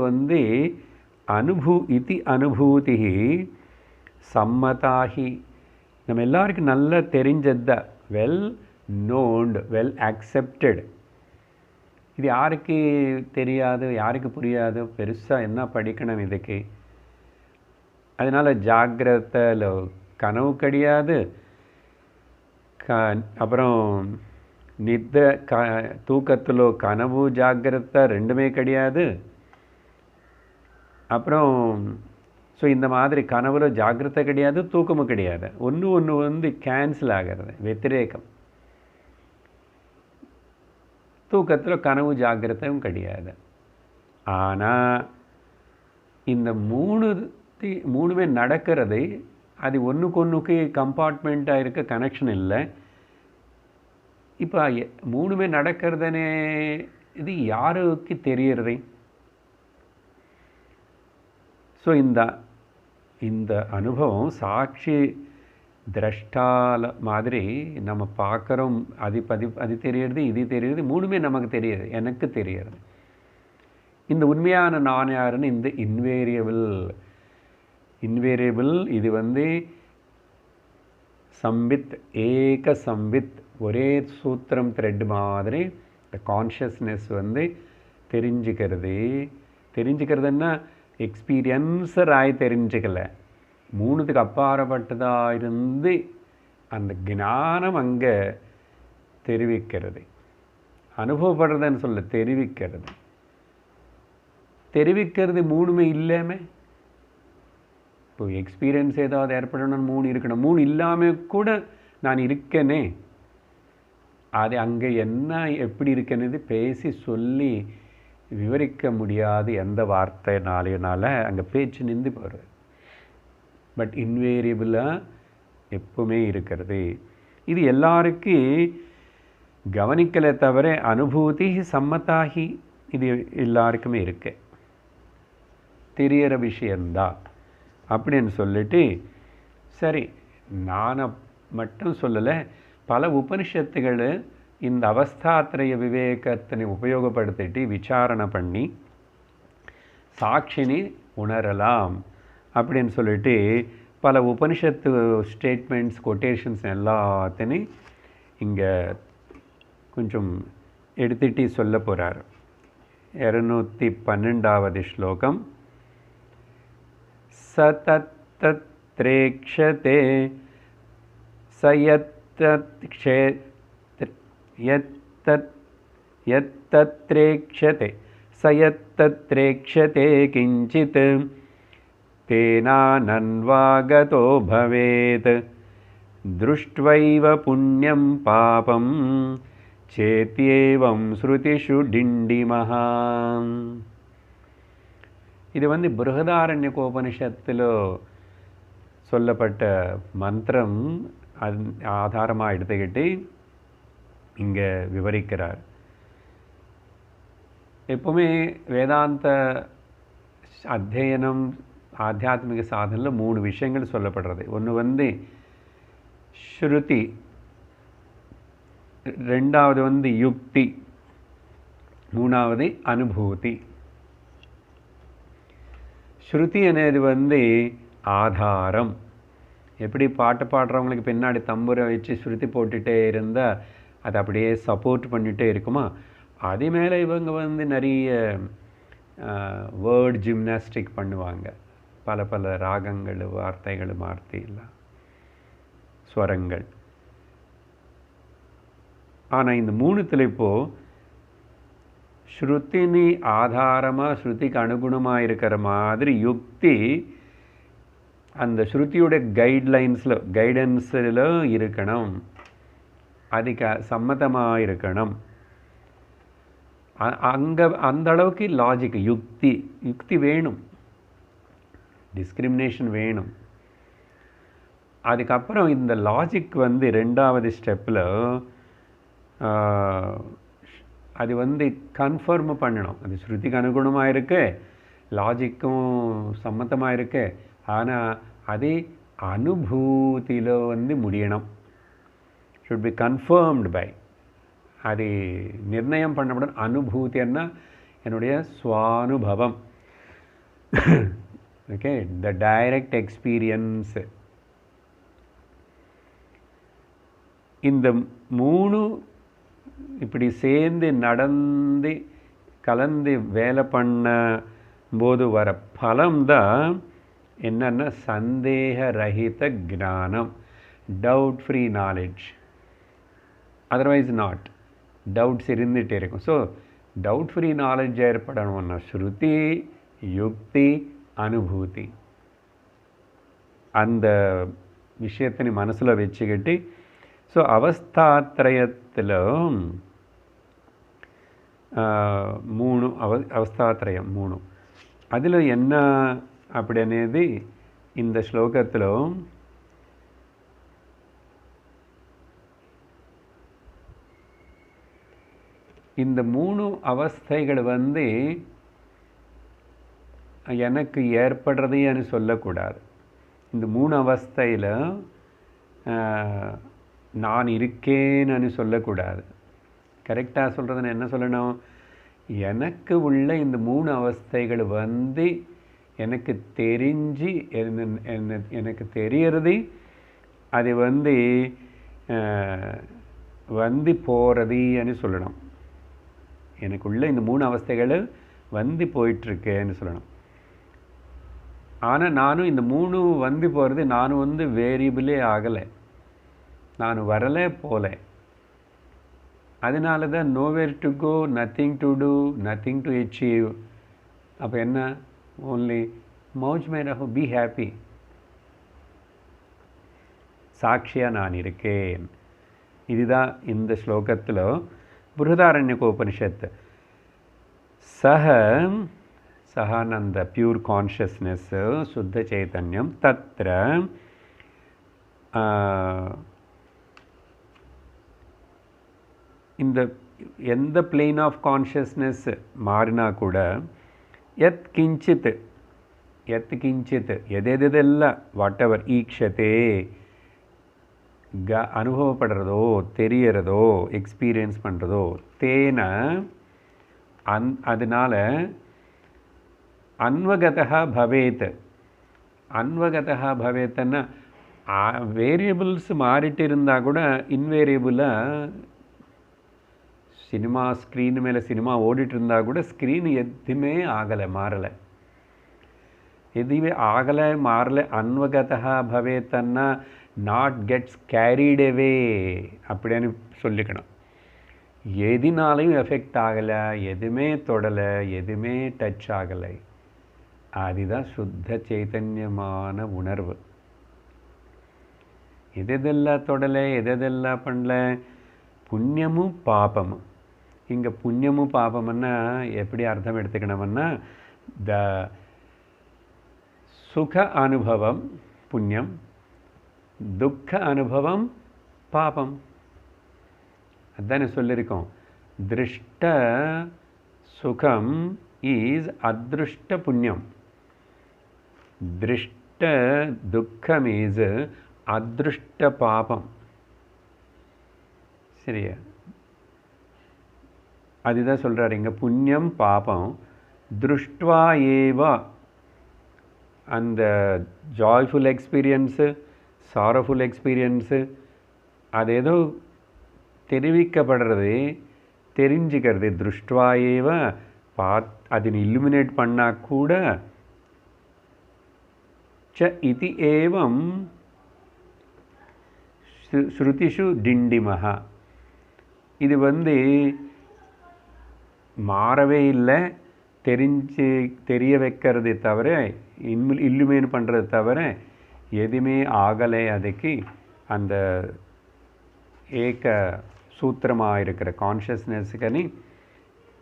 A: அனுபூதி சம்மதாகி நம்ம எல்லாருக்கும் நல்லா தெரிஞ்சதுதான், வெல் நோன்டு, வெல் அக்செப்டட். இது யாருக்கு தெரியாது, யாருக்கு புரியாது, பெருசாக என்ன படிக்கணும் இதுக்கு. அதனால் ஜாகிரதையில் கனவு கிடையாது, அப்புறம் தூக்கத்தில் கனவு ஜாகிரதை 2மே கிடையாது. அப்புறம் ஸோ இந்த மாதிரி கனவுல ஜாகிரதை கிடையாது, தூக்கமும் கிடையாது. ஒன்று கேன்சல் ஆகிறது, வெத்திரேகம். தூக்கத்தில் கனவு ஜாகிரதையும் கிடையாது. ஆனால் இந்த மூணுமே நடக்கிறது, அது ஒன்றுக்கு கம்பார்ட்மெண்ட்டாக இருக்க கனெக்ஷன் இல்லை. இப்போ மூணுமே நடக்கிறதுனே இது யாருக்கு தெரியறது? ஸோ இந்த அனுபவம் சாட்சி திரஷ்டால மாதிரி நம்ம பார்க்குறோம். அது தெரியறது, இது தெரியறது, மூணுமே நமக்கு தெரியுது, எனக்கு தெரியறது. இந்த உண்மையான நான் யாருன்னு இந்த இன்வேரியபிள் இது சம்பித், ஏக சம்பித், ஒரே சூத்திரம் த்ரெட் மாதிரி இந்த கான்ஷியஸ்னஸ் தெரிஞ்சுக்கிறதுன்னா எக்ஸ்பீரியன்ஸர் ஆகி தெரிஞ்சுக்கல, மூணுத்துக்கு அப்பாற்பட்டதாக இருந்து அந்த ஞானம் அங்கே தெரிவிக்கிறது. அனுபவப்படுறதுன்னு சொல்ல தெரிவிக்கிறது மூணுமே இல்லாமல். இப்போ எக்ஸ்பீரியன்ஸ் ஏதாவது ஏற்படணும்னு மூணு இருக்கணும், மூணு இல்லாமல் கூட நான் இருக்கேனே, அது அங்கே என்ன எப்படி இருக்கேன்னு பேசி சொல்லி விவரிக்க முடியாது எந்த வார்த்தைனால அங்கே பேச்சு நின்று போகிறது. பட் இன்வேரியபிளாக எப்பவுமே இருக்கிறது. இது எல்லாருக்கும் கவனிக்கலை தவிர அனுபூதி சம்மத்தாகி இது எல்லாருக்குமே இருக்கு, தெரியற விஷயந்தான் அப்படின்னு சொல்லிட்டு, சரி நான் மட்டும் சொல்லலை, பல உபனிஷத்துகள் இந்த அவஸ்தாத்ரய விவேகத்தினை உபயோகப்படுத்திட்டு விசாரணை பண்ணி சாட்சினி உணரலாம் அப்படின்னு சொல்லிட்டு பல உபனிஷத்து ஸ்டேட்மெண்ட்ஸ், கொட்டேஷன்ஸ் எல்லாத்தையும் இங்கே கொஞ்சம் எடுத்துட்டு சொல்ல போகிறார். 212வது ஸ்லோகம். சதத்ரேக்ஷதே சயத்தத்ரேக்ஷதே கிஞ்சித் தேனானன்வாகதோ பவேத் திருஷ்ட்வைவ புண்ணியம் பாபம் சேத்யேவம் ஸ்ருதிஷு டிண்டிமஹா. இது பிருஹதாரண்யகோபனிஷத்தில் சொல்லப்பட்ட மந்திரம் அது ஆதாரமாக எடுத்துக்கிட்டு இங்கே விவரிக்கிறார். எப்பவுமே வேதாந்த அத்தியனம் ஆத்தியாத்மிக சாதனையில் மூணு விஷயங்கள் சொல்லப்படுறது. ஒன்று ஸ்ருதி, ரெண்டாவது யுக்தி, மூணாவது அனுபூதி. ஸ்ருதி అనేది ஆதாரம். எப்படி பாட்டு பாடுறவங்களுக்கு பின்னாடி தம்புரை வச்சு ஸ்ருதி போட்டுகிட்டே இருந்தால் அது அப்படியே சப்போர்ட் பண்ணிகிட்டே இருக்குமா, அதே மேலே இவங்க நிறைய வேர்ட் ஜிம்னாஸ்டிக் பண்ணுவாங்க. பல ராகங்கள், வார்த்தைகள், மார்த்திலாம் ஸ்வரங்கள். ஆனால் இந்த மூணுத்தில் இப்போது ஸ்ருதினி ஆதாரமாக ஸ்ருதிக்கு அனுகுணமாக இருக்கிற மாதிரி யுக்தி அந்த ஸ்ருதியோட கைடன்ஸில் இருக்கணும், அதுக்கு சம்மதமாக இருக்கணும். அங்கே அந்த அளவுக்கு லாஜிக் யுக்தி வேணும், டிஸ்கிரிமினேஷன் வேணும். அதுக்கப்புறம் இந்த லாஜிக் ரெண்டாவது ஸ்டெப்பில் அது கன்ஃபர்ம் பண்ணணும். அது ஸ்ருதிக்கு அனுகுணமாக இருக்கு, லாஜிக்கும் சம்மத்தமாக இருக்கு, ஆனால் அதே அனுபூதியில் முடியணும். ஷுட் பி கன்ஃபர்ம்டு பை, அது நிர்ணயம் பண்ணப்படும். அனுபூதின்னா என்னுடைய சுவானுபவம், ஓகே, த டைரக்ட் எக்ஸ்பீரியன்ஸ். இந்த மூணு இப்படி சேர்ந்து நடந்து கலந்து வேலை பண்ண போது வர பலம்தான் என்னன்னா சந்தேக ரஹித ஞானம், doubt free knowledge. Otherwise not, doubts இருந்துகிட்டே இருக்கும். ஸோ டவுட் ஃப்ரீ நாலேஜ் ஏற்படணும்னா ஸ்ருதி, யுக்தி, அனுபூதி, அந்த விஷயத்தை மனசில் வச்சுக்கிட்டு, ஸோ அவஸ்தாத்ரயத்தில் మూడు అవస్థాత్రయం మూడు. அதில் என்ன அப்படி అనేది இந்த ஸ்லோகத்தில் இந்த மூணு அவஸ்தைகள் வந்து எனக்கு ஏற்படுறதுன்னு சொல்லக்கூடாது. இந்த மூணு அவஸ்தையில் நான் இருக்கேன்னு சொல்லக்கூடாது. கரெக்டாக சொல்கிறதுன்னு என்ன சொல்லணும்? எனக்கு உள்ள இந்த மூணு அவஸ்தைகள் வந்து எனக்கு தெரிஞ்சு எனக்கு தெரியறது அது வந்து வந்து போகிறதுன்னு சொல்லணும். எனக்குள்ள இந்த மூணு அவஸ்தைகள் வந்து போயிட்டுருக்கேன்னு சொல்லணும். ஆனால் நானும் இந்த மூணு வந்து போகிறது நானும் வந்து வேரியபிளே ஆகலை, நான் வரலை போல. அதனால தான் nowhere to go, nothing to do, nothing to achieve. அப்போ என்ன? ஓன்லி மௌஜ் மே ரஹோ, பி ஹாப்பி. சாட்சியாக நான் இருக்கேன். இதுதான் இந்த ஸ்லோகத்தில் பிருஹதாரண்யகோபனிஷத். சஹானந்த பியூர் கான்ஷியஸ்னஸ், சுத்த சைத்தன்யம். தத்ர இந்த எந்த பிளேன் ஆஃப் கான்ஷியஸ்னஸ் மாறினா கூட எத் கிஞ்சித் எதெதெல்லாம் வாட் எவர் ஈக்ஷதே அனுபவப்படுறதோ, தெரியறதோ, எக்ஸ்பீரியன்ஸ் பண்ணுறதோ, தேன அதனால் அன்வகதா பவேத். அன்வகதா பவேத்னா வேரியபிள்ஸ் மாறிட்டு இருந்தால் கூட இன்வேரியபிளாக சினிமா ஸ்க்ரீன் மேலே சினிமா ஓடிட்டு இருந்தால் கூட ஸ்க்ரீன் எதுவுமே ஆகலை, மாறலை. எதுவுமே ஆகலை, மாறலை. அன்வகதா பவேத்தன்னா நாட் கெட்ஸ் கேரிட் அவே அப்படின்னு சொல்லிக்கணும். எதினாலையும் எஃபெக்ட் ஆகலை, எதுவுமே தொடலை, எதுவுமே டச் ஆகலை. அதுதான் சுத்த சைத்தன்யமான உணர்வு. எதெல்லாம் தொடலை, எதெல்லாம் பண்ணல. புண்ணியமும் பாபமும். இங்கே புண்ணியமும் பாபம்னா எப்படி அர்த்தம் எடுத்துக்கணும்னா, த சுக அனுபவம் புண்ணியம், துக்க அனுபவம் பாபம். அதுதானே சொல்லியிருக்கோம். திருஷ்ட சுகம் இஸ் அதிருஷ்ட புண்ணியம், திருஷ்ட துக்கம் இஸ் அதிருஷ்ட பாபம். சரியா? அதுதான் சொல்கிறார் இங்கே. புண்ணியம் பாபம் திருஷ்டுவா ஏவா. அந்த ஜாய்ஃபுல் எக்ஸ்பீரியன்ஸு, சாரஃபுல் எக்ஸ்பீரியன்ஸு அது ஏதோ தெரிவிக்கப்படுறது, தெரிஞ்சுக்கிறது. திருஷ்டுவா ஏவ அதனை இல்லுமினேட் பண்ணால் கூட ச இதி ஏவம் ஸ்ருதிஷு டிண்டிமஹா. இது வந்து மாறவே இல்லை, தெரிய வைக்கிறது தவிர, இல்லுமேன் பண்ணுறது தவிர எதுவுமே ஆகலை. அதுக்கு அந்த ஏக சூத்திரமாக இருக்கிற கான்ஷியஸ்னஸுக்கனி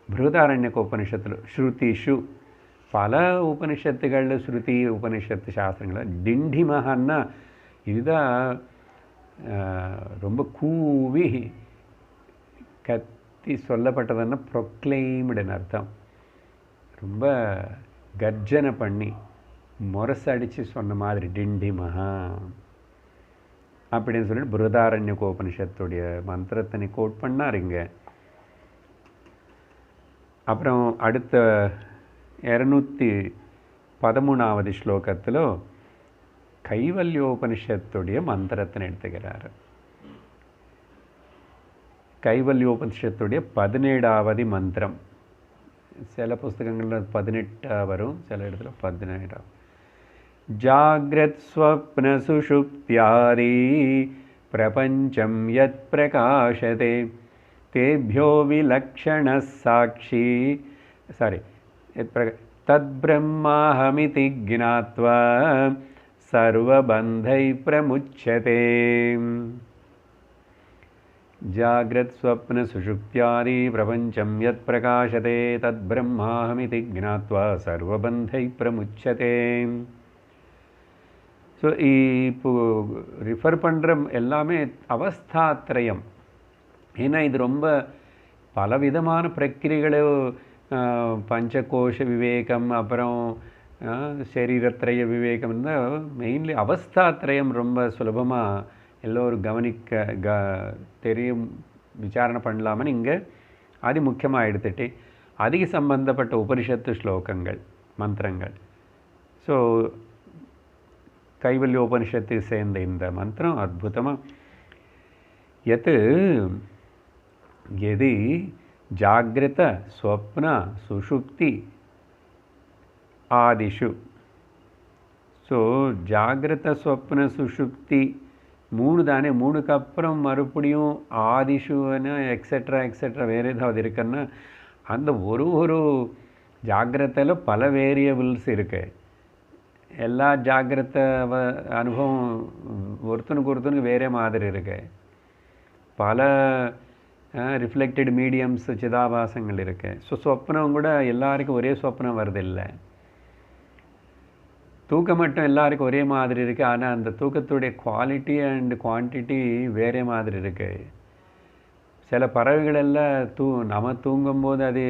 A: பிருஹதாரண்யக உபனிஷத்தில் ஸ்ருதிஷு பல உபனிஷத்துகளில், ஸ்ருதி உபனிஷத்து சாஸ்திரங்களில் டிண்டிமஹன்னா இதுதான் ரொம்ப கூவி கத்தி சொல்லப்பட்டதுன்னா ப்ரொக்ளைம்டுன்னு அர்த்தம். ரொம்ப கர்ஜனை பண்ணி முரசடித்து சொன்ன மாதிரி டிண்டிமஹா அப்படின்னு சொல்லிட்டு பிருஹதாரண்யக உபனிஷத்துடைய மந்திரத்தினை கோட் பண்ணாருங்க. அப்புறம் அடுத்த 213வது ஸ்லோகத்தில் கைவல்யோபனிஷத்துடைய மந்திரத்தினை எடுத்துக்கிறார். கைவல்யோபனிஷத்துடைய 17வது மந்திரம். சில புஸ்தகங்களில் 18 வரும், சில இடத்துல 17. ஜாக்ரத் ஸ்வப்ன சுஷுப்த்யாதி பிரபஞ்சம் யத் பிரகாஷதே தேப்யோ விலக்ஷண சாட்சி தத் பிரம்மாஹமிதி ஜ்ஞாத்வா சர்வபந்தை பிரமுச்யதே. जाग्रत् स्वप्न सुषुप्त्यादि प्रपञ्चं यत् प्रकाशते तद् ब्रह्माहमिति ज्ञात्वा सर्वबन्धैः प्रमुच्यते. ஸோ இப்போ ரிஃபர் பண்ணுற எல்லாமே அவஸ்தாத்ரயம். ஏன்னா இது ரொம்ப பலவிதமான பிரக்கிரிகளை, பஞ்சகோஷ விவேகம், அப்புறம் சரீரத்ரய விவேகம் இருந்தால் மெயின்லி அவஸ்தாத்ரயம் ரொம்ப சுலபமாக எல்லோரும் தெரியும், விசாரணை பண்ணலாமன்னு இங்கே அது முக்கியமாக எடுத்துட்டு அதிக சம்பந்தப்பட்ட உபனிஷத்து ஸ்லோகங்கள், மந்திரங்கள். ஸோ கைவல்யோபனிஷத்தை சேர்ந்த இந்த மந்திரம் அற்புதமாக எது எதி ஜாகிரத ஸ்வப்ன சுஷுப்தி ஆதிஷு. ஸோ ஜாகிரத ஸ்வப்ன சுஷுப்தி மூணு தானே, மூணுக்கு அப்புறம் மறுபடியும் ஆதிஷுன்னு எக்ஸெட்ரா எக்ஸெட்ரா வேறு ஏதாவது இருக்குன்னா அந்த ஒரு ஜாகிரதையில் பல வேரியபிள்ஸ் இருக்குது. எல்லா ஜாகிரத அனுபவம் ஒருத்தனுக்கு வேறே மாதிரி இருக்கு. பல ரிஃப்ளெக்டட் மீடியம்ஸ் சிதாபாசங்கள் இருக்குது. ஸோ சொப்னம் கூட எல்லாருக்கும் ஒரே சொப்னம் வருதில்லை. தூக்கம் மட்டும் எல்லாருக்கும் ஒரே மாதிரி இருக்குது. ஆனால் அந்த தூக்கத்துடைய குவாலிட்டி அண்ட் குவான்டிட்டி வேறே மாதிரி இருக்குது. சில பறவைகளெல்லாம் நம்ம தூங்கும்போது அது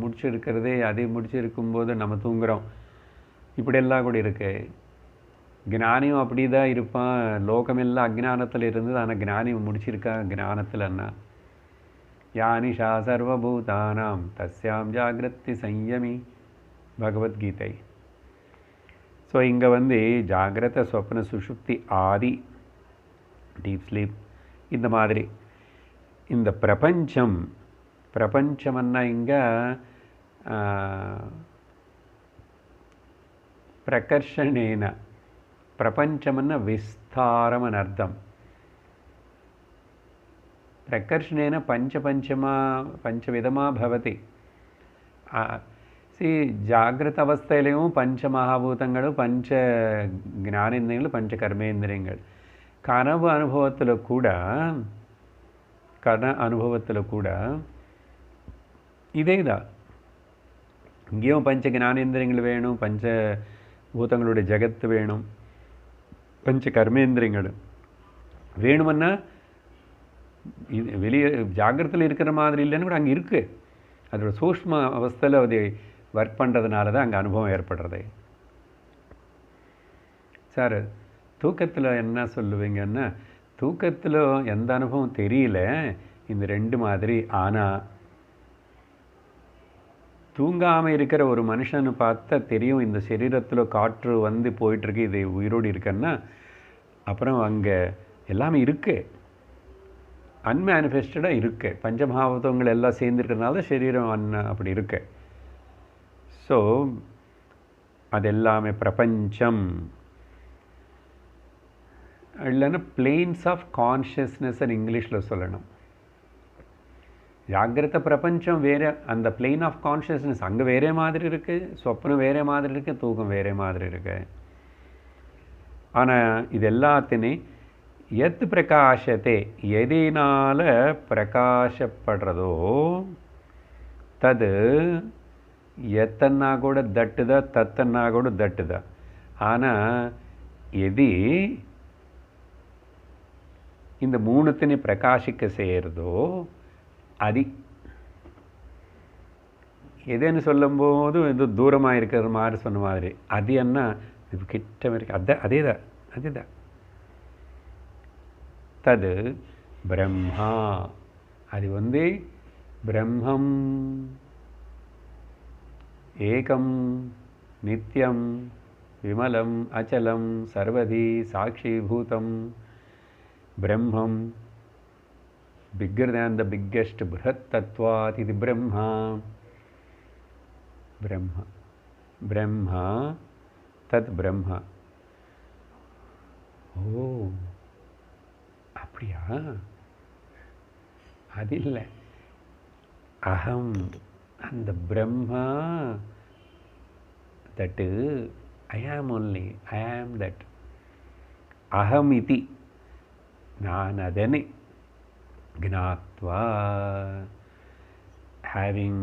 A: முடிச்சிருக்கிறதே, அது முடிச்சிருக்கும்போது நம்ம தூங்குகிறோம். இப்படியெல்லாம் கூட இருக்கு. ஞானியும் அப்படி தான் இருப்பான். லோகமெல்லாம் அஜ்ஞானத்தில் இருந்தது, ஆனால் ஞானியும் முடிச்சிருக்கா ஞானத்தில்னா. யானிஷா சர்வபூதானாம் தஸ்யாம் ஜாகிரத்தி சம்யமி பகவத்கீதை. ஸோ இங்கே ஜாகிரத சொப்ன சுஷுப்தி ஆதி டீப் ஸ்லீப் இந்த மாதிரி இந்த பிரபஞ்சம்னா இங்கே பிரகர்ஷணேன, பிரபஞ்சம்னா விஸ்தாரம் அனர்த்தம். பிரகர்ஷணேன பஞ்சவிதமாக பவதி. ஜாகிரத அவஸ்தையிலையும் பஞ்ச மகாபூதங்களும் பஞ்ச ஞானேந்திரியங்கள் பஞ்ச கர்மேந்திரியங்கள். கனவு அனுபவத்தில் கூட இதே தான். இங்கேயும் பஞ்ச ஞானேந்திரியங்கள் வேணும், பஞ்ச பூதங்களுடைய ஜகத்து வேணும், பஞ்ச கர்மேந்திரியங்கள் வேணுமன்னா இது வெளியே ஜாகிரத்தில் இருக்கிற மாதிரி இல்லைன்னு கூட அங்கே இருக்குது. அதோட சூஷ்ம அவஸ்தையில் அது ஒர்க் பண்ணுறதுனால தான் அங்கே அனுபவம் ஏற்படுறது. சார் தூக்கத்தில் என்ன சொல்லுவீங்கன்னா, தூக்கத்தில் எந்த அனுபவம் தெரியல, இந்த ரெண்டு மாதிரி. ஆனால் தூங்காமல் இருக்கிற ஒரு மனுஷன்னு பார்த்தா தெரியும், இந்த சரீரத்தில் காற்று போயிட்டுருக்கு, இது உயிரோடு இருக்குன்னா அப்புறம் அங்கே எல்லாமே இருக்குது, அன்மேனிஃபெஸ்டடாக இருக்குது. பஞ்சமகாபூதங்கள் எல்லாம் சேர்ந்துருக்கிறதுனால சரீரம் அப்படி இருக்கு. ஸோ அது எல்லாமே பிரபஞ்சம் இல்லைன்னா பிளேன்ஸ் ஆஃப் கான்ஷியஸ்னஸ்ன்னு இங்கிலீஷில் சொல்லணும். ஜாகிரத பிரபஞ்சம் வேறு, அந்த பிளேன் ஆஃப் கான்ஷியஸ்னஸ் அங்கே வேறே மாதிரி இருக்குது, சொப்னம் வேறே மாதிரி இருக்குது, தூக்கம் வேறே மாதிரி இருக்குது. ஆனால் இது எல்லாத்தையும் எத் பிரகாசத்தை எதினால் பிரகாசப்படுறதோ தது எத்தன்னா கூட தட்டுதா, தத்தன்னா கூட தட்டுதா. ஆனால் எதி இந்த மூணுத்தினை பிரகாசிக்க செய்கிறதோ அது எதுன்னு சொல்லும்போது இது தூரமாக இருக்கிற மாதிரி சொன்ன மாதிரி, அது என்ன இது கிட்ட இருக்கு, அதேதான். தது பிரம்மா, அது பிரம்மம் ஏகம் நித்யம் விமலம் அச்சலம் சர்வதி சாட்சிபூதம் பிரம்மம் bigger than the biggest brihat tattvat iti brahma. Tat brahma. ஓ அப்படியா? அது இல்லை, அகம் அந்த பிரம்மா, தட் ஐ ஆம் ஒன்லி, ஐ ஆம் தட். அகம் இதி நான் அதனை, gnatva, having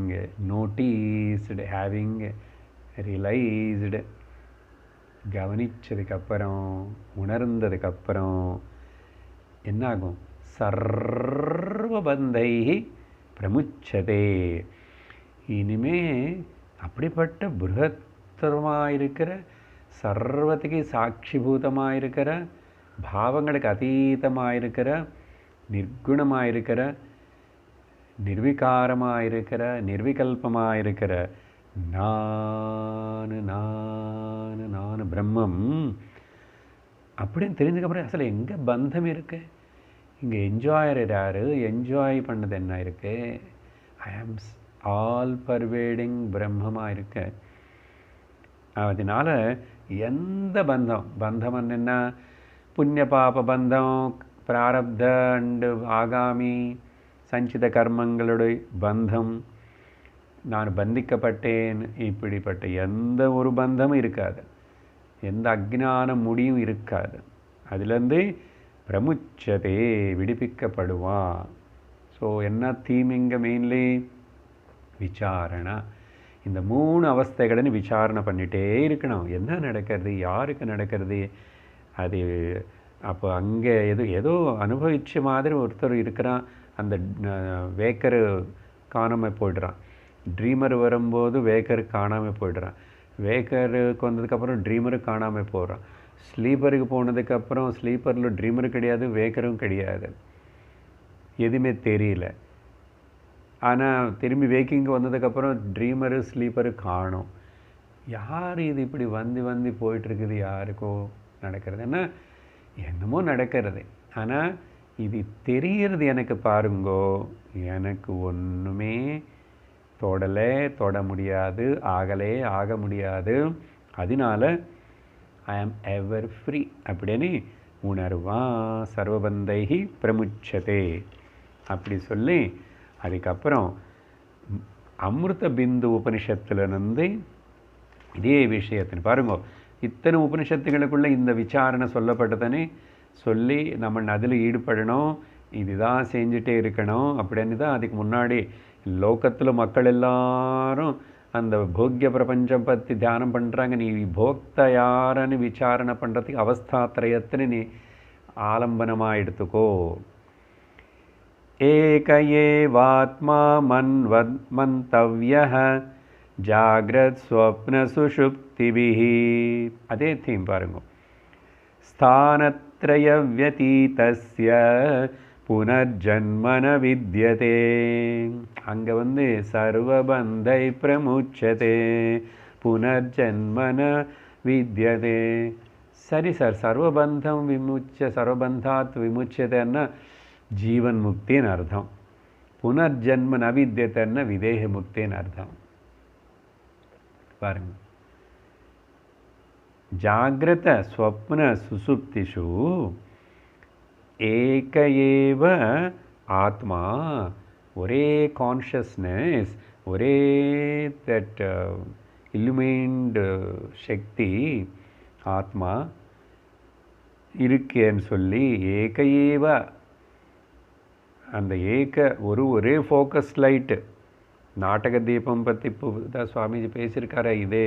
A: noticed, having realized, கவனிச்சதுக்கப்புறம் உணர்ந்ததுக்கப்புறம் என்னாகும்? சர்வபந்தை பிரமுச்சதே. இனிமே அப்படிப்பட்ட பிருகத்தரமாயிருக்கிற, சர்வத்துக்கு சாட்சிபூதமாயிருக்கிற, பாவங்களுக்கு அதீதமாயிருக்கிற, நிர்குணமாயிருக்கிற, நிர்விகாரமாயிருக்கிற, நிர்விகல்பமாயிருக்கிற நான் பிரம்மம் அப்படின்னு தெரிஞ்சுக்கப்புறம் அசல் எங்கே பந்தம் இருக்கு? இங்கே என்ஜாயர் யாரு? என்ஜாய் பண்ணது என்ன இருக்கு? ஐ ஆம் ஆல் பர்வேடிங் பிரம்மமாக இருக்கு. அதனால எந்த பந்தம் என்ன? புண்ணிய பாப பந்தம், பிராரப்த அண்டு ஆகாமி சஞ்சித கர்மங்களுடைய பந்தம், நான் பந்திக்கப்பட்டேன், இப்படிப்பட்ட எந்த ஒரு பந்தமும் இருக்காது, எந்த அஜ்ஞான முடியும் இருக்காது. அதுலேருந்து பிரமுச்சதே, விடுவிக்கப்படுவான். ஸோ என்ன தீம் இங்கே மெயின்லி? விசாரணா. இந்த 3 அவஸ்தைகளை விசாரணை பண்ணிகிட்டே இருக்கணும். என்ன நடக்கிறது, யாருக்கு நடக்கிறது அது? அப்போ அங்கே ஏதோ அனுபவித்த மாதிரி ஒருத்தர் இருக்கிறான், அந்த வேக்கர் காணாமல் போய்டுறான். ட்ரீமர் வரும்போது வேக்கர் காணாமல் போய்டுறான். வேக்கருக்கு வந்ததுக்கப்புறம் ட்ரீமரு காணாமல் போகிறான். ஸ்லீப்பருக்கு போனதுக்கப்புறம் ஸ்லீப்பரில் ட்ரீமரும் கிடையாது, வேக்கரும் கிடையாது, எதுவுமே தெரியல. ஆனால் திரும்பி வேக்கிங்கு வந்ததுக்கப்புறம் ட்ரீமரு ஸ்லீப்பரு காணும். யார் இது இப்படி வந்து போயிட்டுருக்குது? யாருக்கோ நடக்கிறது, ஏன்னா என்னமோ நடக்கிறது. ஆனால் இது தெரிகிறது எனக்கு. பாருங்கோ, எனக்கு ஒன்றுமே தொட முடியாது, ஆக முடியாது. அதனால ஐ ஆம் எவர் ஃப்ரீ அப்படின்னு உணர்வான். சர்வபந்தைஹி பிரமுச்சதே அப்படி சொல்லி அதுக்கப்புறம் அமிர்த பிந்து உபனிஷத்துலேருந்து இதே விஷயத்தின் பாருங்க, இத்தனை உபனிஷத்துகளுக்குள்ளே இந்த விசாரணை சொல்லப்பட்டதானே சொல்லி நம்ம அதில் ஈடுபடணும், இதுதான் செஞ்சுட்டே இருக்கணும் அப்படின்னு தான். அதுக்கு முன்னாடி லோகத்தில் மக்கள் எல்லாரும் அந்த போக்கிய பிரபஞ்சம் பற்றி தியானம் பண்ணுறாங்க. நீ போக்த யாருன்னு விசாரணை பண்ணுறதுக்கு அவஸ்தாத்ரயத்தின்னு நீ ஆலம்பனமாக எடுத்துக்கோ. ஏக ஏவாத்மா மன்வத்மந்தவ்யஹ ஜாக்ரத் ஸ்வப்ன சுஷுப்திபிஹி. அதே தீம் பாருங்க. ஸ்தானத்ரய வ்யதீதஸ்ய புனர்ஜன்மன வித்யதே. அங்கே சர்வபந்தை பிரமுச்சதே புனர்ஜன்மன வித்யதே. சரி சார், சர்வபந்தம் சர்வபந்தாத் விமுச்சதேன்னா ஜீவன் முக்தின்னு அர்த்தம். புனர்ஜன்ம நவித்யத்தைன்னா விதேக முக்தின்னு அர்த்தம். பாருங்க, ஜாகிரத ஸ்வப்ன சுசுப்திஷு ஏக ஏவ ஆத்மா, ஒரே கான்ஷியஸ்னஸ், ஒரே தட் இல்லுமைன்டு சக்தி ஆத்மா இருக்கேன்னு சொல்லி ஏக ஏவ, அந்த ஒரே ஃபோக்கஸ் லைட்டு. நாடக தீபம் பற்றி இப்போ தான் சுவாமிஜி பேசியிருக்காரு. இதே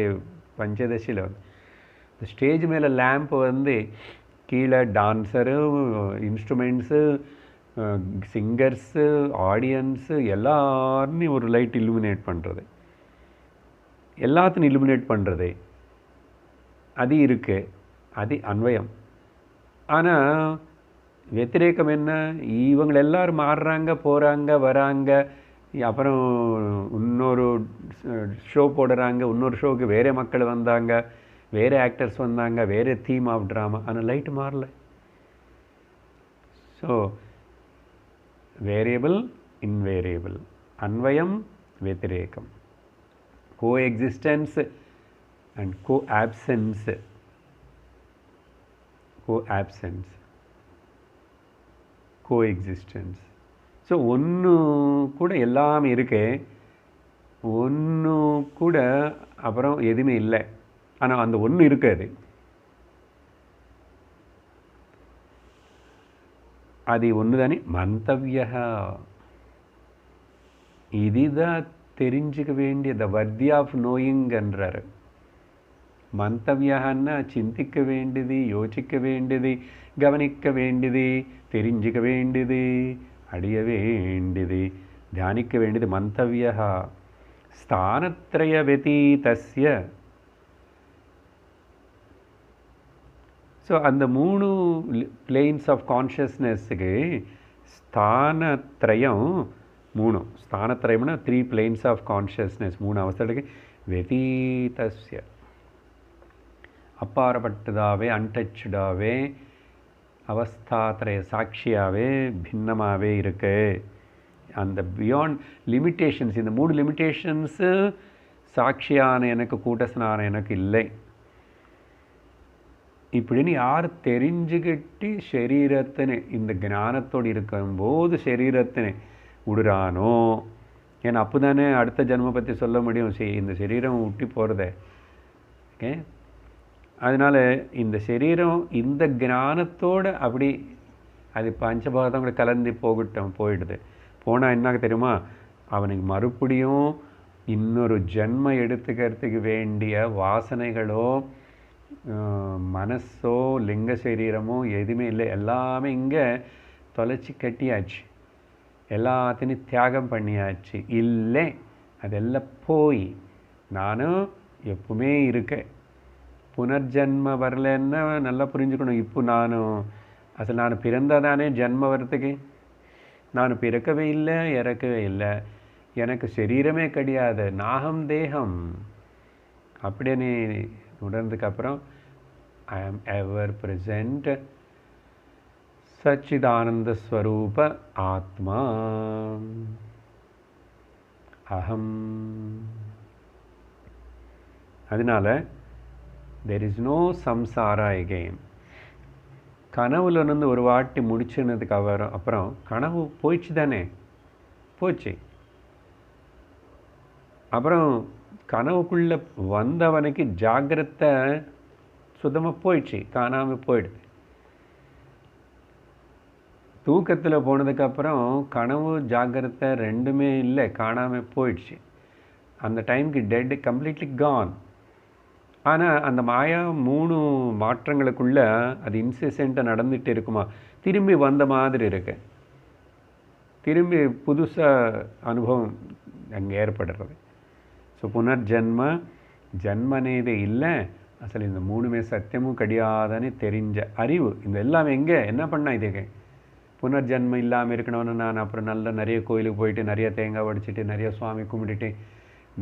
A: பஞ்சதசியில் ஸ்டேஜ் மேலே லேம்ப் கீழே டான்ஸரு, இன்ஸ்ட்ருமெண்ட்ஸு, சிங்கர்ஸு, ஆடியன்ஸு எல்லாருமே ஒரு லைட் இல்லுமினேட் பண்ணுறது, எல்லாத்தையும் இல்லுமினேட் பண்ணுறது அது இருக்குது. அது அன்வயம். ஆனால் வத்திரேக்கம் என்ன? இவங்க எல்லோரும் மாறுறாங்க, போகிறாங்க, வராங்க, அப்புறம் இன்னொரு ஷோ போடுறாங்க, இன்னொரு ஷோவுக்கு வேறு மக்கள் வந்தாங்க, வேறு ஆக்டர்ஸ் வந்தாங்க, வேறு தீம் ஆஃப் ட்ராமா, ஆனால் லைட்டு மாறல. ஸோ வேரியபிள் இன்வேரியபிள், அன்வயம் வத்திரேக்கம், co existence and co absence. Coexistence. So ஒன்று கூட எல்லாமே இருக்கு, ஒன்று கூட அப்புறம் எதுவுமே இல்லை. ஆனால் அந்த ஒன்று இருக்காது. அது ஒன்று தானே மந்தவியா. இதுதான் தெரிஞ்சுக்க வேண்டிய த வர்தி ஆஃப் நோயிங்கன்றார். மந்தவியன்னா சிந்திக்க வேண்டியது, யோசிக்க வேண்டியது, கவனிக்க வேண்டியது, தெரிஞ்சுக்க வேண்டியது, அடைய வேண்டியது, தியானிக்க வேண்டியது மந்தவியா. ஸ்தானத்ரய வெதீதஸ்ய. ஸோ அந்த 3 பிளேன்ஸ் ஆஃப் கான்ஷியஸ்னஸுக்கு ஸ்தானத்ரயம் 3. ஸ்தானத்ரயம்னா 3 பிளேன்ஸ் ஆஃப் கான்ஷியஸ்னஸ், 3 அவஸ்தைகளுக்கு வெதீதஸ்ய அப்பாற்பட்டதாகவே, அன்டச்சுடாகவே, அவஸ்தாத்ரய சாட்சியாகவே, பின்னமாகவே இருக்கு. அந்த பியாண்ட் லிமிட்டேஷன்ஸ், இந்த 3 லிமிட்டேஷன்ஸு சாட்சியான எனக்கு, கூட்டஸ்தான எனக்கு இல்லை. இப்படின்னு யார் தெரிஞ்சுக்கிட்டு சரீரத்தினை இந்த ஞானத்தோடு இருக்கும்போது சரீரத்தினை விடுறானோ, ஏன்னா அப்போ தானே அடுத்த ஜென்ம பற்றி சொல்ல முடியும். இந்த சரீரம் விட்டு போகிறதே. ஓகே, அதனால் இந்த சரீரம் இந்த ஞானத்தோடு அப்படி அது பஞ்சபாதம் கூட கலந்து போயிடுது. போனால் என்ன தெரியுமா, அவனுக்கு மறுபடியும் இன்னொரு ஜென்ம எடுத்துக்கிறதுக்கு வேண்டிய வாசனைகளோ மனசோ லிங்க சரீரமோ எதுவுமே இல்லை. எல்லாமே இங்கே தொலைச்சி கட்டியாச்சு, எல்லாத்தையும் தியாகம் பண்ணியாச்சு. இல்லை, அதெல்லாம் போய் நானும் எப்பவுமே இருக்கேன். புனர்ஜன்ம வரலன்னா நல்லா புரிஞ்சுக்கணும். இப்போ நான் பிறந்ததானே ஜென்ம வரத்துக்கு. நான் பிறக்கவே இல்லை, இறக்கவே இல்லை, எனக்கு சரீரமே கிடையாது, நாகம் தேகம் அப்படின்னு உணர்ந்ததுக்கப்புறம் ஐ ஆம் எவர் பிரசன்ட் சச்சிதானந்த ஸ்வரூப ஆத்மா அகம். அதனால there is no samsara again. கனவுல இருந்து ஒரு வாட்டி முடிச்சுனதுக்கு அப்புறம் கனவு போயிடுச்சு தானே, போச்சு. அப்புறம் கனவுக்குள்ளே வந்தவனுக்கு ஜாகிரத்தை சுத்தமாக போயிடுச்சு, காணாமல் போயிடுது. தூக்கத்தில் போனதுக்கப்புறம் கனவு ஜாகிரத்தை ரெண்டுமே இல்லை, காணாமல் போயிடுச்சு. அந்த டைமுக்கு டெட் கம்ப்ளீட்லி கான். ஆனால் அந்த மாயா 3 மாற்றங்களுக்குள்ளே அது இன்சிஸ்டண்ட்டாக நடந்துகிட்டு இருக்குமா, திரும்பி வந்த மாதிரி இருக்கு. திரும்பி புதுசாக அனுபவம் அங்கே ஏற்படுறது. ஸோ புனர்ஜன்ம ஜன்மனேதே இல்லை, அசல் இந்த 3மே சத்தியமும் கிடையாதுன்னு தெரிஞ்ச அறிவு. இந்த எல்லாமே எங்கே என்ன பண்ணால் இதுக்கு புனர்ஜன்மம் இல்லாமல் இருக்கணும்னு நான் அப்புறம் நிறைய கோயிலுக்கு போயிட்டு நிறைய தேங்காய் உடைச்சிட்டு நிறைய சுவாமி கும்பிட்டுட்டு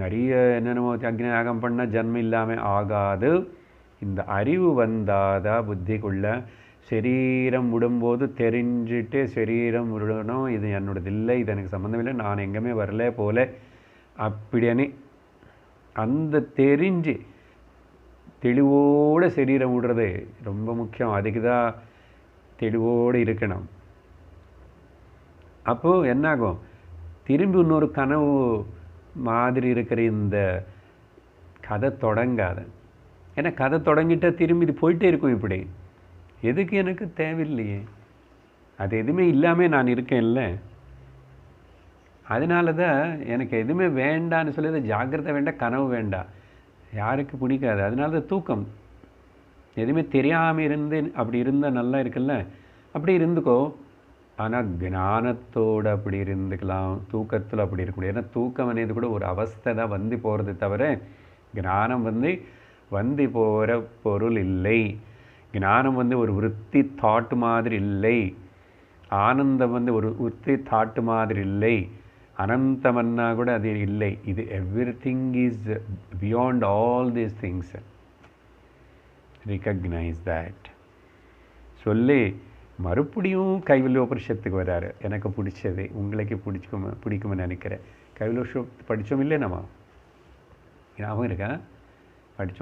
A: நிறைய என்னென்னமோ அக்னி யாகம் பண்ணால் ஜன்மம் இல்லாமல் ஆகாது. இந்த அறிவு வந்தாதான் புத்திக்குள்ள சரீரம் விடும்போது தெரிஞ்சுட்டு சரீரம் விடணும், இது என்னோடது இல்லை, இது எனக்கு சம்மந்தம் இல்லை, நான் எங்கேயுமே வரல போல அப்படின்னு அந்த தெரிஞ்சு தெளிவோடு சரீரம் விடுறது ரொம்ப முக்கியம். அதுக்கு தான் தெளிவோடு இருக்கணும். அப்போது என்னாகும், திரும்பி இன்னொரு கனவு மாதிரி இருக்கிற இந்த கதை தொடங்காது. ஏன்னா கதை தொடங்கிட்டால் திரும்பி இது போயிட்டே இருக்கும். இப்படி எதுக்கு எனக்கு தேவையில்லையே, அது எதுவுமே இல்லாமல் நான் இருக்கேன்ல. அதனால தான் எனக்கு எதுவுமே வேண்டான்னு சொல்லி அதை ஜாக்கிரதை வேண்டாம், கனவு வேண்டாம், யாருக்கு பிடிக்காது. அதனால தான் தூக்கம் எதுவுமே தெரியாமல் இருந்து அப்படி இருந்தால் நல்லா இருக்குல்ல, அப்படி இருந்துக்கோ. ஆனால் ஞானத்தோடு அப்படி இருந்துக்கலாம், தூக்கத்தில் அப்படி இருக்கக்கூடாது. ஏன்னா தூக்கம் అనేది கூட ஒரு அவஸ்தை தான், வந்து போகிறது தவிர ஞானம் வந்து போகிற பொருள் இல்லை. ஞானம் ஒரு விருத்தி தாட் மாதிரி இல்லை, ஆனந்தம் ஒரு விருத்தி தாட் மாதிரி இல்லை, அனந்தமன்னா கூட அது இல்லை. இது everything is beyond all these things. Recognise that சொல்லி மறுபடியும் கைவல்யோபனிஷத்துக்கு வராரு. எனக்கு பிடிச்சது உங்களுக்கு பிடிக்கும்னு நினைக்கிறேன். கைவல்யோபனிஷத்து படித்தோம் இல்லை நம்ம, ஞாபகம் இருக்கா?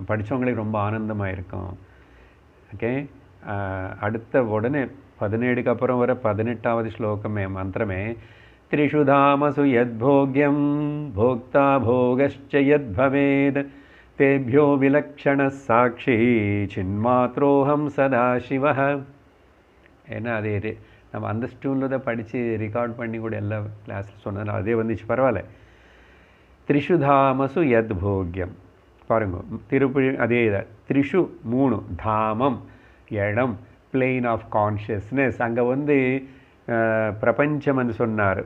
A: படித்தவங்களுக்கு ரொம்ப ஆனந்தமாக இருக்கும். ஓகே, அடுத்த உடனே 17க்கு அப்புறம் வர 18வது ஸ்லோகமே மந்திரமே त्रिषु धामसु यद्भोग्यं भोक्ता भोगश्च यद्भवेद् तेभ्यो विलक्षणः साक्षी चिन्मात्रोऽहं सदाशिवः. ஏன்னா அது நம்ம அந்த ஸ்டூலில் தான் படித்து ரெக்கார்ட் பண்ணி கூட எல்லா கிளாஸில் சொன்னதுனால அதே வந்துச்சு, பரவாயில்ல. த்ரிஷு தாமசு யத் போக்யம். பாருங்க, திருப்பி அதே இதை த்ரிஷு 3 தாமம் இடம், பிளெயின் ஆஃப் கான்ஷியஸ்னஸ். அங்கே வந்து பிரபஞ்சம்னு சொன்னார்,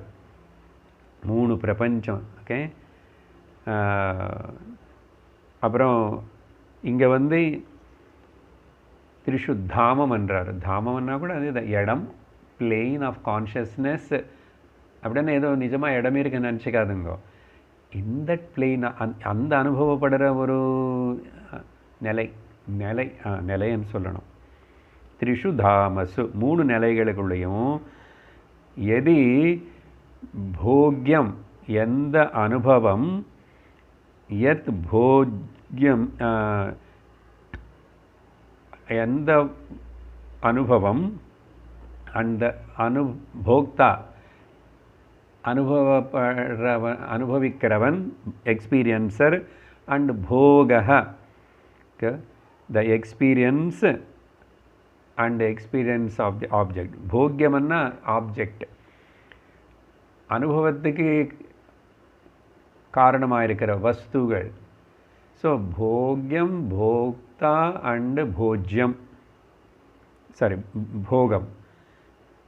A: 3 பிரபஞ்சம். ஓகே, அப்புறம் இங்கே வந்து த்ரிஷு தாமம் என்றார். தாமம்னா கூட அது இடம், பிளெயின் ஆஃப் கான்ஷியஸ்னஸ் அப்படின்னு ஏதோ நிஜமாக இடமே இருக்குன்னு நினச்சிக்காதுங்கோ. இந்த பிளெயின் அந்த அனுபவப்படுற ஒரு நிலைன்னு சொல்லணும். த்ரிஷு தாமசு 3 நிலைகளுக்குள்ளேயும் எதி போக்யம் எந்த அனுபவம், யத் போக்யம் எந்த அனுபவம், அந்த அனுபோக்தா அனுபவிக்கிறவன் எக்ஸ்பீரியன்சர், அண்ட் போகः the experience and experience of the object. போக்யம்னா ஆப்ஜெக்ட், அனுபவத்துக்கு காரணமாக இருக்கிற வஸ்துகள். ஸோ போக்யம், போக்தா அண்டு போஜ்யம், சாரி போகம்,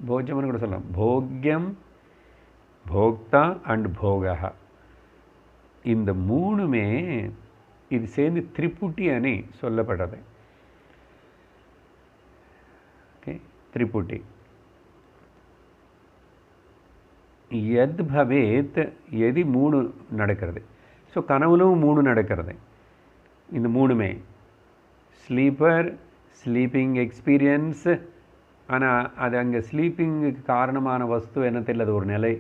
A: போஜ்யம்னு கூட சொல்லலாம். போக்யம், போக்தா அண்ட் போகः, இந்த 3மே இது சேர்ந்து திரிபுட்டி அணி சொல்லப்படுறது. ஓகே, திரிபுட்டி. எத் பவேத் எதி 3 நடக்கிறது. ஸோ கனவுலும் 3 நடக்கிறது. இந்த 3மே ஸ்லீப்பர், ஸ்லீப்பிங் எக்ஸ்பீரியன்ஸ். ஆனால் அது அங்கே ஸ்லீப்பிங்குக்கு காரணமான வஸ்து என்ன தெரியல, அது ஒரு நிலை.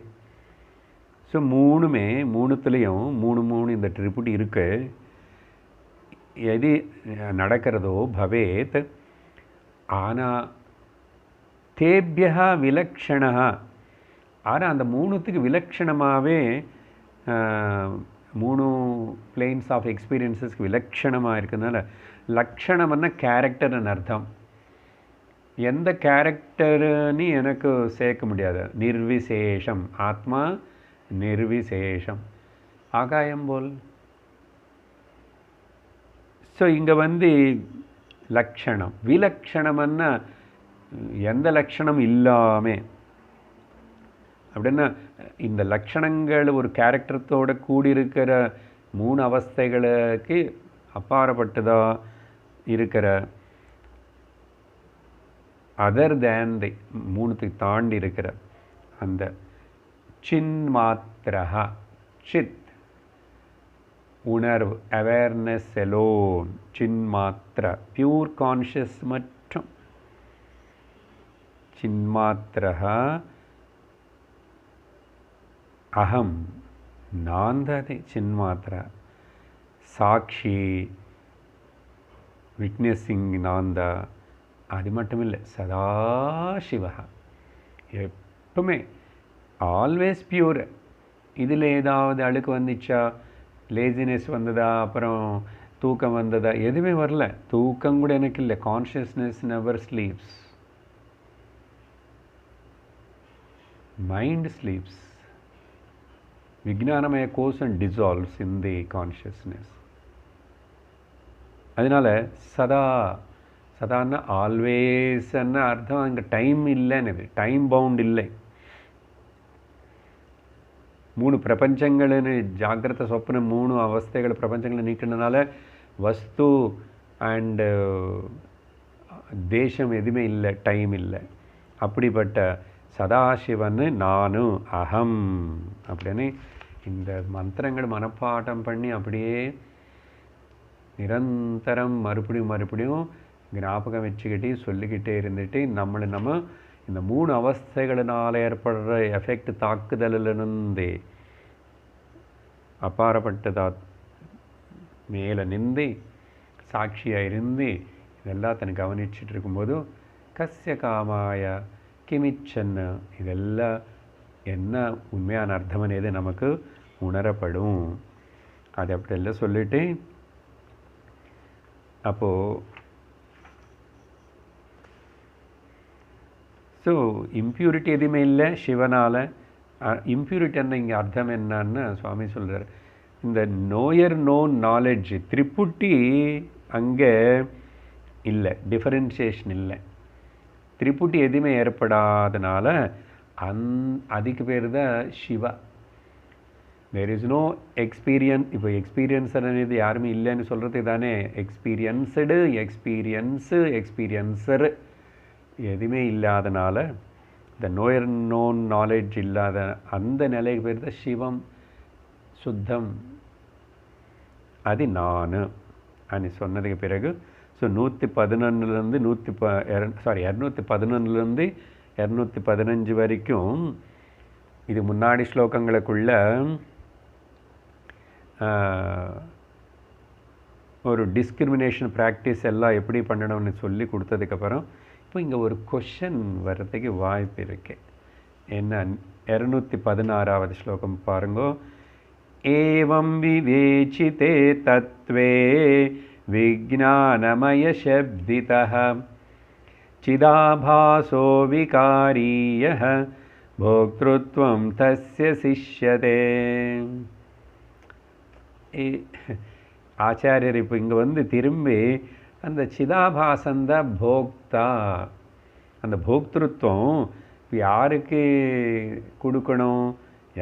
A: ஸோ 3மே 3த்துலேயும் 3 இந்த ட்ரிபுட்டி இருக்குது. எது நடக்கிறதோ பவேத், ஆனால் தேபியா விலக்ஷணா, ஆனால் அந்த 3த்துக்கு விலக்ஷணமாகவே 3 பிளேன்ஸ் ஆஃப் எக்ஸ்பீரியன்ஸஸ்க்கு விலக்ஷணமாக இருக்கிறதுனால, லக்ஷணம்னா கேரக்டர்னு அர்த்தம். எந்த கேரக்டர்னு எனக்கு சேர்க்க முடியாது. நிர்விசேஷம், ஆத்மா நிர்விசேஷம், ஆகாயம் போல். ஸோ இங்கே வந்து லக்ஷணம், விலக்ஷணம்னா எந்த லக்ஷணம் இல்லாமல். அப்படின்னா இந்த லக்ஷணங்கள் ஒரு கேரக்டரத்தோடு கூடியிருக்கிற 3 அவஸ்தைகளுக்கு அப்பாற்பட்டதாக இருக்கிற, அதர் தேன் தி 3த்துக்கு தாண்டி இருக்கிற அந்த சின்மாத்திரா, சித் உணர்வு, அவேர்னஸ் எலோன், சின்மாத்திரா பியூர் கான்ஷியஸ் மற்றும் சின்மாத்திரா அகம், நாந்ததை சின்மாத்திரா, சாட்சி விட்னஸிங் நாந்தா. அது மட்டும் இல்லை, சதாசிவா எப்பவுமே ஆல்வேஸ் பியூர். இதில் ஏதாவது அழுக்கு வந்துச்சா, லேசினஸ் வந்ததா, அப்புறம் தூக்கம் வந்ததா, எதுவுமே வரல. தூக்கம் கூட எனக்கு இல்லை. Consciousness never sleeps, mind sleeps. விஜ்ஞானமய கோஷன் டிசால்வ்ஸ் இன் தி கான்ஷியஸ்னஸ். அதனால் சதா, சதான்னா ஆல்வேஸ்ன்னு அர்த்தம். அங்கே டைம் இல்லைன்னு, டைம் பவுண்ட் இல்லை. 3 பிரபஞ்சங்கள்னு ஜாகிரத சொப்பன 3 அவஸ்தைகள் பிரபஞ்சங்களை நீக்கினதுனால வஸ்து அண்டு தேசம் எதுவுமே இல்லை, டைம் இல்லை. அப்படிப்பட்ட சதாசிவன்னு நானு அகம் அப்படின்னு இந்த மந்திரங்கள் மனப்பாடம் பண்ணி அப்படியே நிரந்தரம் மறுபடியும் ஞாபகம் வச்சுக்கிட்டு சொல்லிக்கிட்டே இருந்துட்டு நம்ம இந்த 3 அவஸ்தைகளினால் ஏற்படுற எஃபெக்ட் தாக்குதலிலிருந்து அப்பாற்பட்டதா மேலே நின்று சாட்சியாக இருந்து இதெல்லாம் கவனிச்சுட்டு இருக்கும்போது கஸ்ய காமாய கிமிச்சன்னு இதெல்லாம் என்ன உண்மையான அர்த்தம் అనేది நமக்கு உணரப்படும். அது அப்படியெல்லாம் சொல்லிட்டு அப்போது ஸோ இம்ப்யூரிட்டி எதுவுமே இல்லை சிவனால். இம்ப்யூரிட்டின்னா இங்கே அர்த்தம் என்னன்னு சுவாமி சொல்கிறார். இந்த நோயர் நோன் நாலெட்ஜ் திரிபுட்டி அங்கே இல்லை, டிஃபரென்ஷியேஷன் இல்லை. திரிபுட்டி எதுவுமே ஏற்படாதனால அதுக்கு பேர் தான் Shiva. There is no experience. இப்போ எக்ஸ்பீரியன்ஸர் అనేది யாருமே இல்லைன்னு சொல்கிறது தானே. எக்ஸ்பீரியன்ஸ்டு, எக்ஸ்பீரியன்ஸர் எதுவுமே இல்லாதனால இந்த நோயர் நோன் நாலேஜ் இல்லாத அந்த நிலைக்கு பேர் தான் சிவம், சுத்தம். அது நான் అని சொன்னதுக்கு பிறகு ஸோ 111லேருந்து 211லேருந்து 215 வரைக்கும் இது முன்னாடி ஸ்லோகங்களுக்குள்ள ஒரு டிஸ்கிரிமினேஷன் ப்ராக்டிஸ் எல்லாம் எப்படி பண்ணணும்னு சொல்லி கொடுத்ததுக்கப்புறம் இப்போ இங்கே ஒரு கொஷன் வர்றதுக்கு வாய்ப்பு இருக்கு. என்ன 216வது ஸ்லோகம் பாருங்கோ. ஏவம் விவேச்சிதே தத்வே விஜ்ஞானமய சப்திதः சிதாபாசோ விகாரியः போக்த்ருத்வம் தஸ்ய சிஷ்யதே. ஆச்சாரியர் இப்போ இங்கே வந்து திரும்பி அந்த சிதாபாசந்த போக்தா, அந்த போக்திருத்துவம் யாருக்கு கொடுக்கணும்,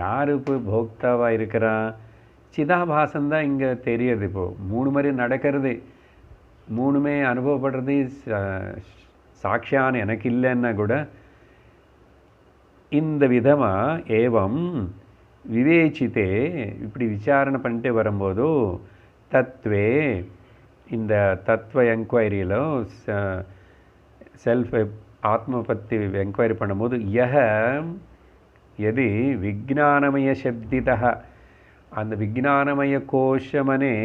A: யார் இப்போ போக்தாவாக இருக்கிறா, சிதாபாசந்தான் இங்கே தெரியுது. இப்போது 3 மாதிரி நடக்கிறது, 3மே அனுபவப்படுறது சாட்சியான எனக்கு இல்லைன்னா கூட இந்த விதமாக ஏவம் விவேச்சித்தே இப்படி விசாரணை பண்ணிட்டு வரும்போது தத்வே இந்த தத்துவ என்கொயரியில் செல்ஃப் ஆத்ம பற்றி என்கொயரி பண்ணும்போது எது விஜ்ஞானமய சப்திதா, அந்த விஜ்ஞானமய கோஷமனே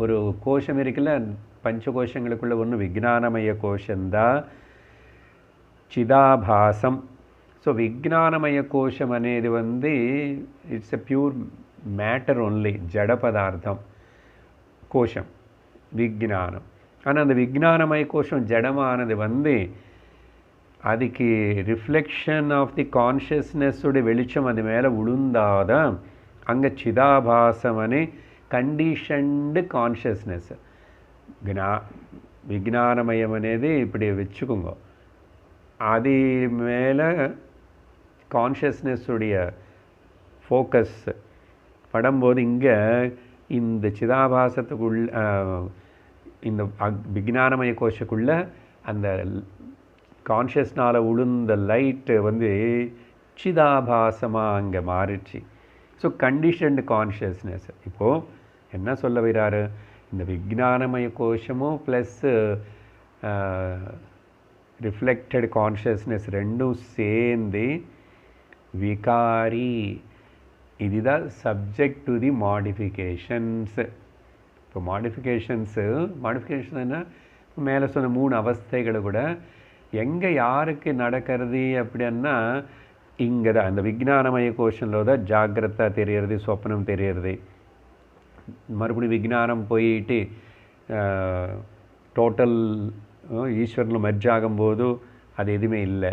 A: ஒரு கோஷம் இருக்குல்ல, பஞ்சகோஷங்களுக்குள்ள ஒன்று விஜ்ஞானமய கோஷந்தான் சிதாபாசம். ஸோ விஜ்ஞானமய கோஷம் అనేది வந்து it's a pure matter only, ஜட பதார்த்தம் கோஷம் விஜ்ஞானம். ஆனால் அந்த விஜ்ஞானமய கோஷம் ஜடமானது வந்து அதுக்கு ரிஃப்ளெக்ஷன் ஆஃப் தி கான்ஷியஸ்னஸோட வெளிச்சம் அது மேலே விழுந்தாதான் அங்கே சிதாபாசம் அనే కండిషన్డ్ కాన్షియస్నెస్ విజ్ఞానమయం అనేది இப்படி வச்சுக்கோங்க. அது மேலே கான்ஷியஸ்னஸ் உடைய ஃபோக்கஸ் படும்போது இங்கே இந்த சிதாபாசத்துக்குள்ள இந்த விஜ்ஞானமய கோஷக்குள்ள அந்த கான்ஷியஸ்னால் உளுந்த லைட்டு வந்து சிதாபாசமாக அங்கே மாறிடுச்சு. So conditioned consciousness. இப்போது என்ன சொல்ல வர்றாரு, இந்த விஜ்ஞானமய கோஷமும் ப்ளஸ் ரிஃப்ளெக்டட் கான்ஷியஸ்னஸ் ரெண்டும் சேர்ந்து விகாரி, இதுதான் சப்ஜெக்ட் டு தி மாடிஃபிகேஷன்ஸ். இப்போ மாடிஃபிகேஷன் என்ன, மேலே சொன்ன 3 அவஸ்தைகளை கூட எங்கே யாருக்கு நடக்கிறது அப்படின்னா இங்கே தான் அந்த விஜ்ஞானமய கோஷனில் தான் ஜாகிரதா தெரியறது, சொப்னம் தெரியறது. மறுபடியும் விஜ்ஞானம் போயிட்டு டோட்டல் ஈஸ்வரனில் மெர்ஜ் ஆகும்போது அது எதுவுமே இல்லை.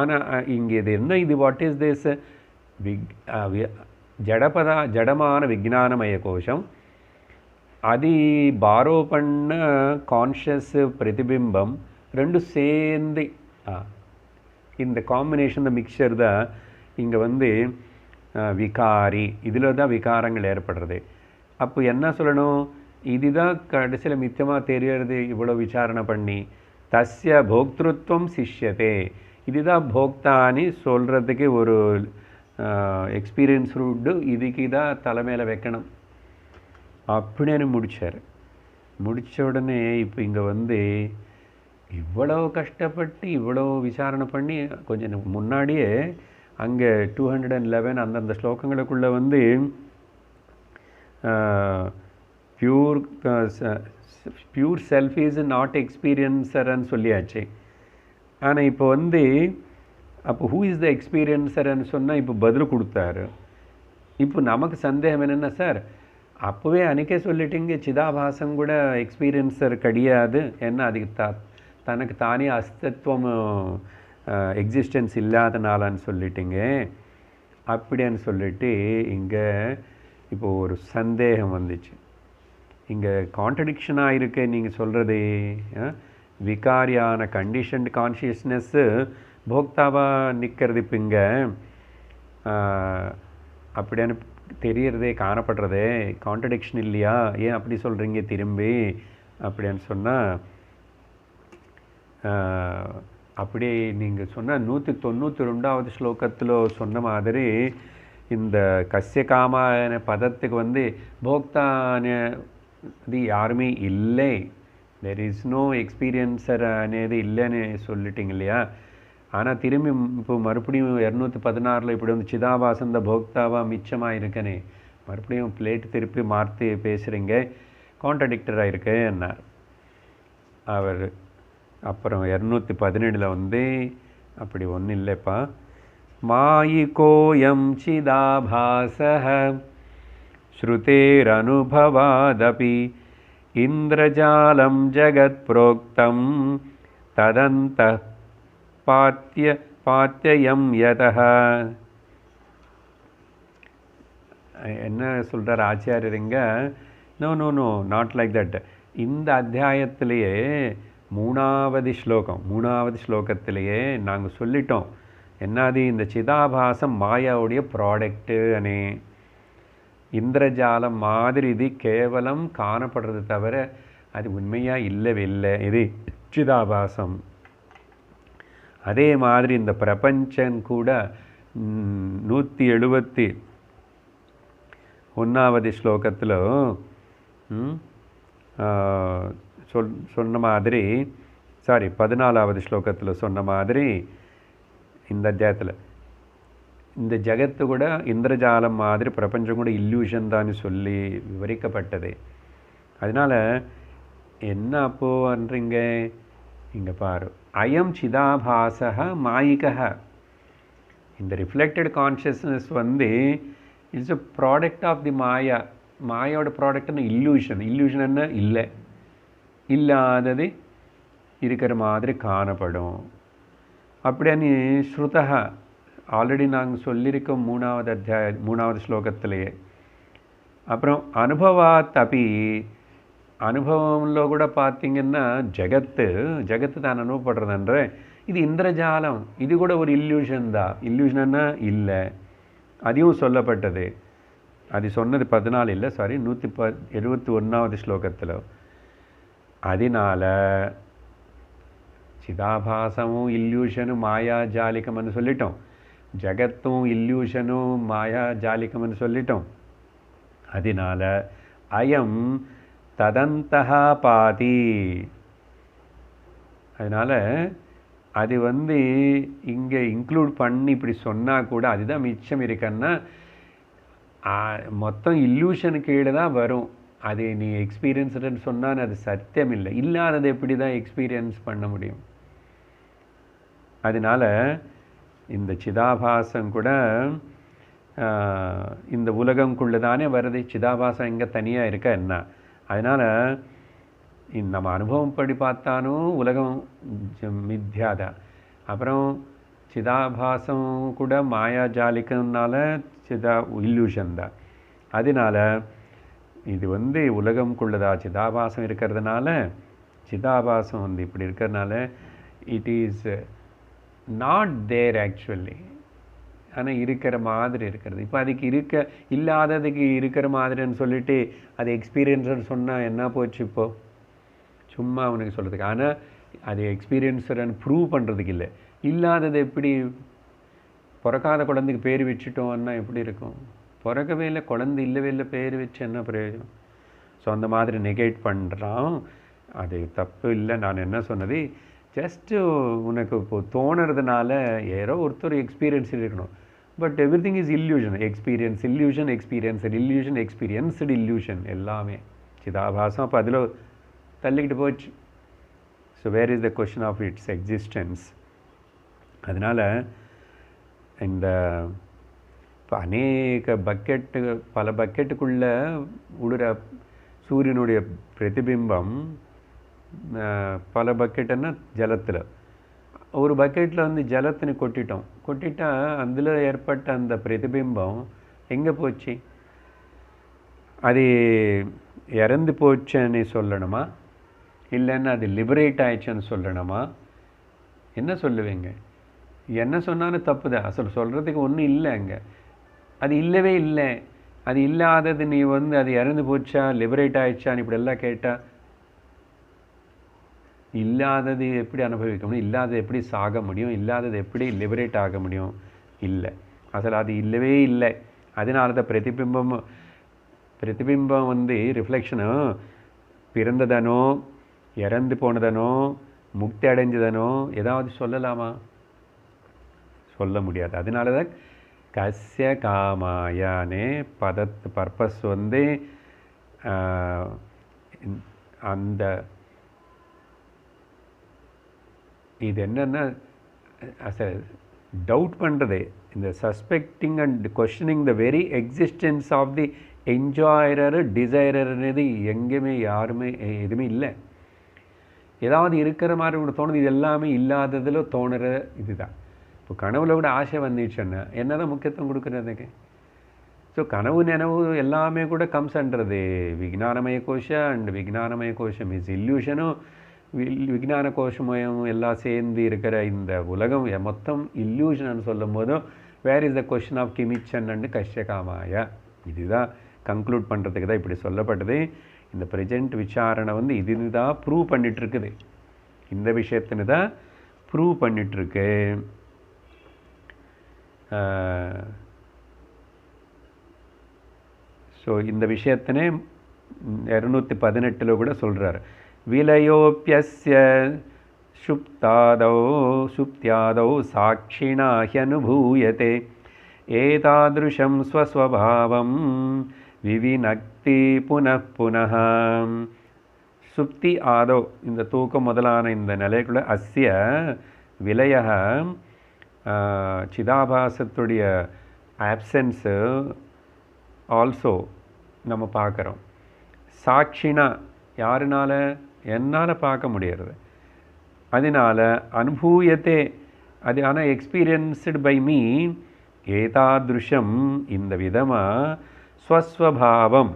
A: ஆனால் இங்கே இது என்ன, இது வாட் இஸ் திஸ் ஜடமான விஜ்ஞானமய கோஷம், அது பாரோ பண்ண கான்ஷியஸ் பிரதிபிம்பம் ரெண்டும் சேர்ந்து இந்த காம்பினேஷன், இந்த மிக்சர் தான் இங்கே வந்து விகாரி. இதில் தான் விகாரங்கள் ஏற்படுறது. அப்போ என்ன சொல்லணும், இதுதான் கடைசியில் மித்தமாக தெரியறது. இவ்வளோ விசாரணை பண்ணி தஸ்ய போக்திருத்வம் சிஷ்யதே, இதுதான் போக்தான்னு சொல்கிறதுக்கு ஒரு எக்ஸ்பீரியன்ஸ் ரூட்டு இதுக்கு தான் தலைமையில் வைக்கணும் அப்படின்னு முடித்தார். முடித்த உடனே இப்போ இங்கே வந்து இவ்வளோ கஷ்டப்பட்டு இவ்வளோ விசாரணை பண்ணி கொஞ்சம் முன்னாடியே அங்கே 211 அந்தந்த ஸ்லோகங்களுக்குள்ளே வந்து பியூர் செல்ஃப் இஸ் நாட் எக்ஸ்பீரியன்சர்ன்னு சொல்லியாச்சு. ஆனால் இப்போ வந்து அப்போ ஹூ இஸ் த எக்ஸ்பீரியன்சர்ன்னு சொன்னால் இப்போ பதில் கொடுத்தாரு. இப்போ நமக்கு சந்தேகம் என்னென்னா, சார் அப்போவே அன்றைக்கே சொல்லிட்டீங்க சிதாபாசம் கூட எக்ஸ்பீரியன்சர் கிடையாது, ஏன்னா அதுக்கு தனக்கு தானே அஸ்தித்வம் எக்ஸிஸ்டன்ஸ் இல்லாதனாலன்னு சொல்லிட்டீங்க. அப்படின்னு சொல்லிட்டு இங்கே இப்போது ஒரு சந்தேகம் வந்துச்சு. இங்கே கான்ட்ரடிக்ஷனாக இருக்கு நீங்கள் சொல்கிறது. விகாரியான கண்டிஷன்டு கான்ஷியஸ்னஸ்ஸு போக்தாவாக நிற்கிறது இப்போ இங்கே அப்படின்னு தெரியறதே, காணப்படுறதே. கான்ட்ரடிக்ஷன் இல்லையா? ஏன் அப்படி சொல்கிறீங்க திரும்பி அப்படின்னு சொன்னால், அப்படியே நீங்கள் சொன்ன 192வது ஸ்லோகத்தில் சொன்ன மாதிரி இந்த கஸ்யகாமான பதத்துக்கு போக்தான இது யாருமே இல்லை, தெர் இஸ் நோ எக்ஸ்பீரியன்ஸர் అనేది இல்லைன்னு சொல்லிட்டீங்க இல்லையா? ஆனால் திரும்பி இப்போ மறுபடியும் 216 இப்படி சிதாபாசந்த போக்தாவாக மிச்சமாக இருக்கனே, மறுபடியும் பிளேட் திருப்பி மாற்றி பேசுகிறீங்க, கான்ட்ரடிக்டராக இருக்கு என்னார் அவர். அப்புறம் 217 அப்படி ஒன்றும் இல்லைப்பா. மாயிகோயம் சிதாபாசः ஸ்ருதேரனுபவாதபி இந்திரஜாலம் ஜகத் புரோக்தம் ததந்தः பாத்யம் யதः. என்ன சொல்கிறார் ஆச்சாரியருங்க? No no no not like that. இந்த அத்தியாயத்திலேயே 3வது ஸ்லோகத்திலேயே நாங்கள் சொல்லிட்டோம் என்னது, இந்த சிதாபாசம் மாயாவுடைய ப்ராடக்ட்டு அனே. இந்திரஜாலம் மாதிரி இது கேவலம் காணப்படுறது தவிர அது உண்மையாக இல்லவே இல்லை, இது சிதாபாசம். அதே மாதிரி இந்த பிரபஞ்சம் கூட 171வது ஸ்லோகத்தில் சொன்ன மாதிரி, 14வது ஸ்லோகத்தில் சொன்ன மாதிரி இந்த அத்தியாயத்தில் இந்த ஜகத்து கூட இந்திரஜாலம் மாதிரி பிரபஞ்சம் கூட இல்லூஷன் தான் சொல்லி விவரிக்கப்பட்டது. அதனால் என்ன அப்போன்றீங்க இங்கே பாரு, அயம் சிதாபாசக மாயிகः. இந்த reflected consciousness it's a product of the maya. மாயோட ப்ராடக்ட்னு இல்லூஷன். இல்லூஷன் என்ன? இல்லை, இல்லாதது இருக்கிற மாதிரி காணப்படும் அப்படின்னு ஸ்ருதா ஆல்ரெடி நாங்கள் சொல்லியிருக்கோம் 3வது ஸ்லோகத்திலேயே. அப்புறம் அனுபவாத் அபி, அனுபவம்ல கூட பார்த்திங்கன்னா ஜகத்து தான் அனுபவப்படுறதுன்ற இது இந்திரஜாலம், இது கூட ஒரு இல்லூஷன் தான். இல்லூஷன்னா இல்லை, அதையும் சொல்லப்பட்டது. அது சொன்னது 14 இல்லை, 171வது ஸ்லோகத்தில். அதனால் சிதாபாசமும் இல்லூஷனும் மாயா ஜாலிகம்னு சொல்லிட்டோம், ஜகத்தும் இல்லூஷனும் மாயா ஜாலிகம்னு சொல்லிட்டோம். அதனால் அயம் ததந்தஹா பாதி. அதனால் அது இங்கே இன்க்ளூட் பண்ணி இப்படி சொன்னால் கூட அதுதான் மிச்சம் இருக்குன்னா மொத்தம் இல்லூஷனு கீழே தான் வரும். அது நீ எக்ஸ்பீரியன்ஸ்ன்னு சொன்னால் அது சத்தியம் இல்லை, இல்லாதது எப்படி தான் எக்ஸ்பீரியன்ஸ் பண்ண முடியும்? அதனால் இந்த சிதாபாசம் கூட இந்த உலகங்குள்ளே தானே வருது. சிதாபாசம் எங்கே தனியாக இருக்க என்ன? அதனால் நம்ம அனுபவம் படி பார்த்தாலும் உலகம் மித்யாதான். அப்புறம் சிதாபாசம் கூட மாயா ஜாலிக்கனால இல்லூஷன் தான். அதனால் இது உலகம்குள்ளதா சிதாபாசம் இருக்கிறதுனால, சிதாபாசம் இப்படி இருக்கிறதுனால it is not there actually. ஆனால் இருக்கிற மாதிரி இருக்கிறது. இப்போ அதுக்கு இல்லாததுக்கு இருக்கிற மாதிரின்னு சொல்லிட்டு அது எக்ஸ்பீரியன்ஸ்ன்னு சொன்னால் என்ன போச்சு? இப்போது சும்மா அவனுக்கு சொல்கிறதுக்கு. ஆனால் அது எக்ஸ்பீரியன்ஸர்னு ப்ரூவ் பண்ணுறதுக்கு இல்லை. இல்லாதது எப்படி? பிறக்காத குழந்தைக்கு பேர் வச்சுட்டோம்னா எப்படி இருக்கும்? பிறக்கவே இல்லை, குழந்தை இல்லவே இல்லை, பேர் வச்சு என்ன பிரயோஜனம்? ஸோ அந்த மாதிரி நெகேட் பண்ணுறான். அது தப்பு இல்லை. நான் என்ன சொன்னது, ஜஸ்ட்டு உனக்கு இப்போது தோணுறதுனால ஏதோ ஒருத்தர் எக்ஸ்பீரியன்ஸ் இருக்கணும். But everything is illusion. Experience illusion, experienced illusion, experienced illusion எல்லாமே சிதாபாசம். அப்போ அதில் தள்ளிக்கிட்டு போச்சு. So where is the question of its existence? அதனால் இந்த இப்போ அநேக பல பக்கெட்டுக்குள்ளே உழுற சூரியனுடைய பிரதிபிம்பம் பல பக்கெட்டுன்னா ஜலத்தில் ஒரு பக்கெட்டில் வந்து ஜலத்தினை கொட்டிட்டா அதில் ஏற்பட்ட அந்த பிரதிபிம்பம் எங்கே போச்சு? அது இறந்து போச்சுன்னு சொல்லணுமா, இல்லைன்னா அது லிபரேட் ஆயிடுச்சுன்னு சொல்லணுமா? என்ன சொல்லுவீங்க? என்ன சொன்னாலும் தப்பு தான். அசல் சொல்கிறதுக்கு ஒன்றும் இல்லை அங்கே. அது இல்லவே இல்லை. அது இல்லாதது நீ வந்து அது இறந்து போச்சா லிபரேட் ஆயிடுச்சான்னு இப்படியெல்லாம் கேட்டால் இல்லாதது எப்படி அனுபவிக்க முடியும்? இல்லாதது எப்படி சாக முடியும்? இல்லாதது எப்படி லிபரேட் ஆக முடியும்? இல்லை, அசல் அது இல்லவே இல்லை. அதனால தான் பிரதிபிம்பம் வந்து ரிஃப்ளெக்ஷனும் பிறந்ததனோ இறந்து போனதனோ முக்தி அடைஞ்சதனோ ஏதாவது சொல்லலாமா? சொல்ல முடியாது. அதனால தான் கஸ்ய காமாயானே பர்பஸ் வந்து அந்த இது என்னென்னா டவுட் பண்ணுறது, இந்த suspecting and questioning the very existence of the enjoyer டிசைரர்னது எங்கேயுமே யாருமே எதுவுமே இல்லை. ஏதாவது இருக்கிற மாதிரி ஒன்று தோணுது, இது எல்லாமே இல்லாததில் தோணுற இதுதான். இப்போ கனவுல கூட ஆசை வந்துடுச்சுன்னா என்ன தான் முக்கியத்துவம் கொடுக்குறதுக்கு? ஸோ கனவு நினைவு எல்லாமே கூட கம்ஸ்ன்றது விஜானமய கோஷம் அண்ட் விஜானமய கோஷம் இஸ் இல்யூஷனும் விஜான கோஷமயம் எல்லாம் சேர்ந்து இருக்கிற இந்த உலகம் மொத்தம் இல்யூஷன் சொல்லும் போதும் where is the question of கிமிச்சன் அண்டு கஷ்யகாமாயா, இதுதான் கன்க்ளூட் பண்ணுறதுக்கு தான் இப்படி சொல்லப்பட்டது. இந்த ப்ரெசென்ட் விசாரணை வந்து இதுதான் ப்ரூவ் பண்ணிகிட்ருக்குது, இந்த விஷயத்தினு தான் ப்ரூவ் பண்ணிகிட்ருக்கு. ஸோ இந்த விஷயத்தினே 218 கூட சொல்கிறார். விலயோப்யஸ்ய சுப்தியாதௌ சாட்சிணா ஹ்யனுபூயதே ஏதாத்ருஷம் ஸ்வஸ்வபாவம் விவினக்தி புனః புனः. சுப்தி ஆதோ இந்த தூக்கம் முதலான இந்த நிலைக்குள்ள அஸ்ய விலய சிதாபாசத்துடைய ஆப்சன்ஸு ஆல்சோ நம்ம பார்க்குறோம். சாட்சினா யாருனால? என்னால் பார்க்க முடியறது. அதனால் அனுபூயத்தே அது ஆனால் எக்ஸ்பீரியன்ஸ்டு பை மீ ஏதாத்ருஷம் இந்த விதமாக ஸ்வஸ்வபாவம்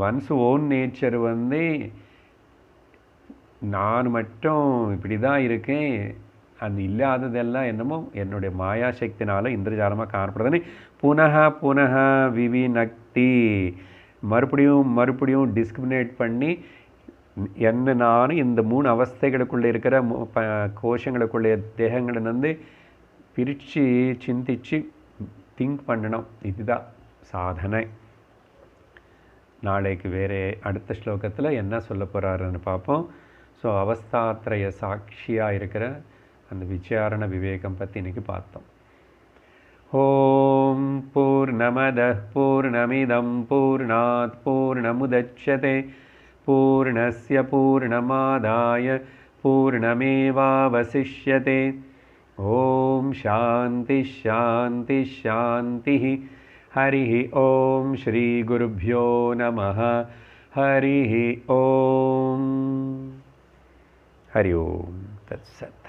A: ஒன்ஸ் ஓன் நேச்சர் வந்து நான் மட்டும் இப்படி தான் இருக்கேன், அது இல்லாததெல்லாம் என்னமோ என்னுடைய மாயாசக்தினால் இந்திரஜாலமாக காணப்படுதுன்னு புனः விவினக்தி மறுபடியும் டிஸ்கிரிமினேட் பண்ணி என்ன நானும் இந்த 3 அவஸ்தைகளுக்குள்ளே இருக்கிற கோஷங்களுக்குள்ளே தேகங்களை வந்து பிரித்து சிந்திச்சு திங்க் பண்ணணும். இதுதான் சாதனை. நாளைக்கு வேறு அடுத்த ஸ்லோகத்தில் என்ன சொல்ல போகிறாருன்னு பார்ப்போம். ஸோ அவஸ்தாத்ரய சாட்சியாக இருக்கிற அந்த விசாரண விவேகம் பற்றி இன்றைக்கி பார்த்தோம். ஓம் பூர்ணமதః பூர்ணமிதம் பூர்ணாத் பூர்ணமுதச்யதே பூர்ணஸ்ய பூர்ணமாதாய பூர்ணமேவாவசிஷ்யதே. ஓம் சாந்தி ஷாந்தி ஷாந்தி. ஹரி ஓம் ஸ்ரீ குருப்யோ நமः. ஹரி ஓம். ஹரி ஓம் தத்சத்.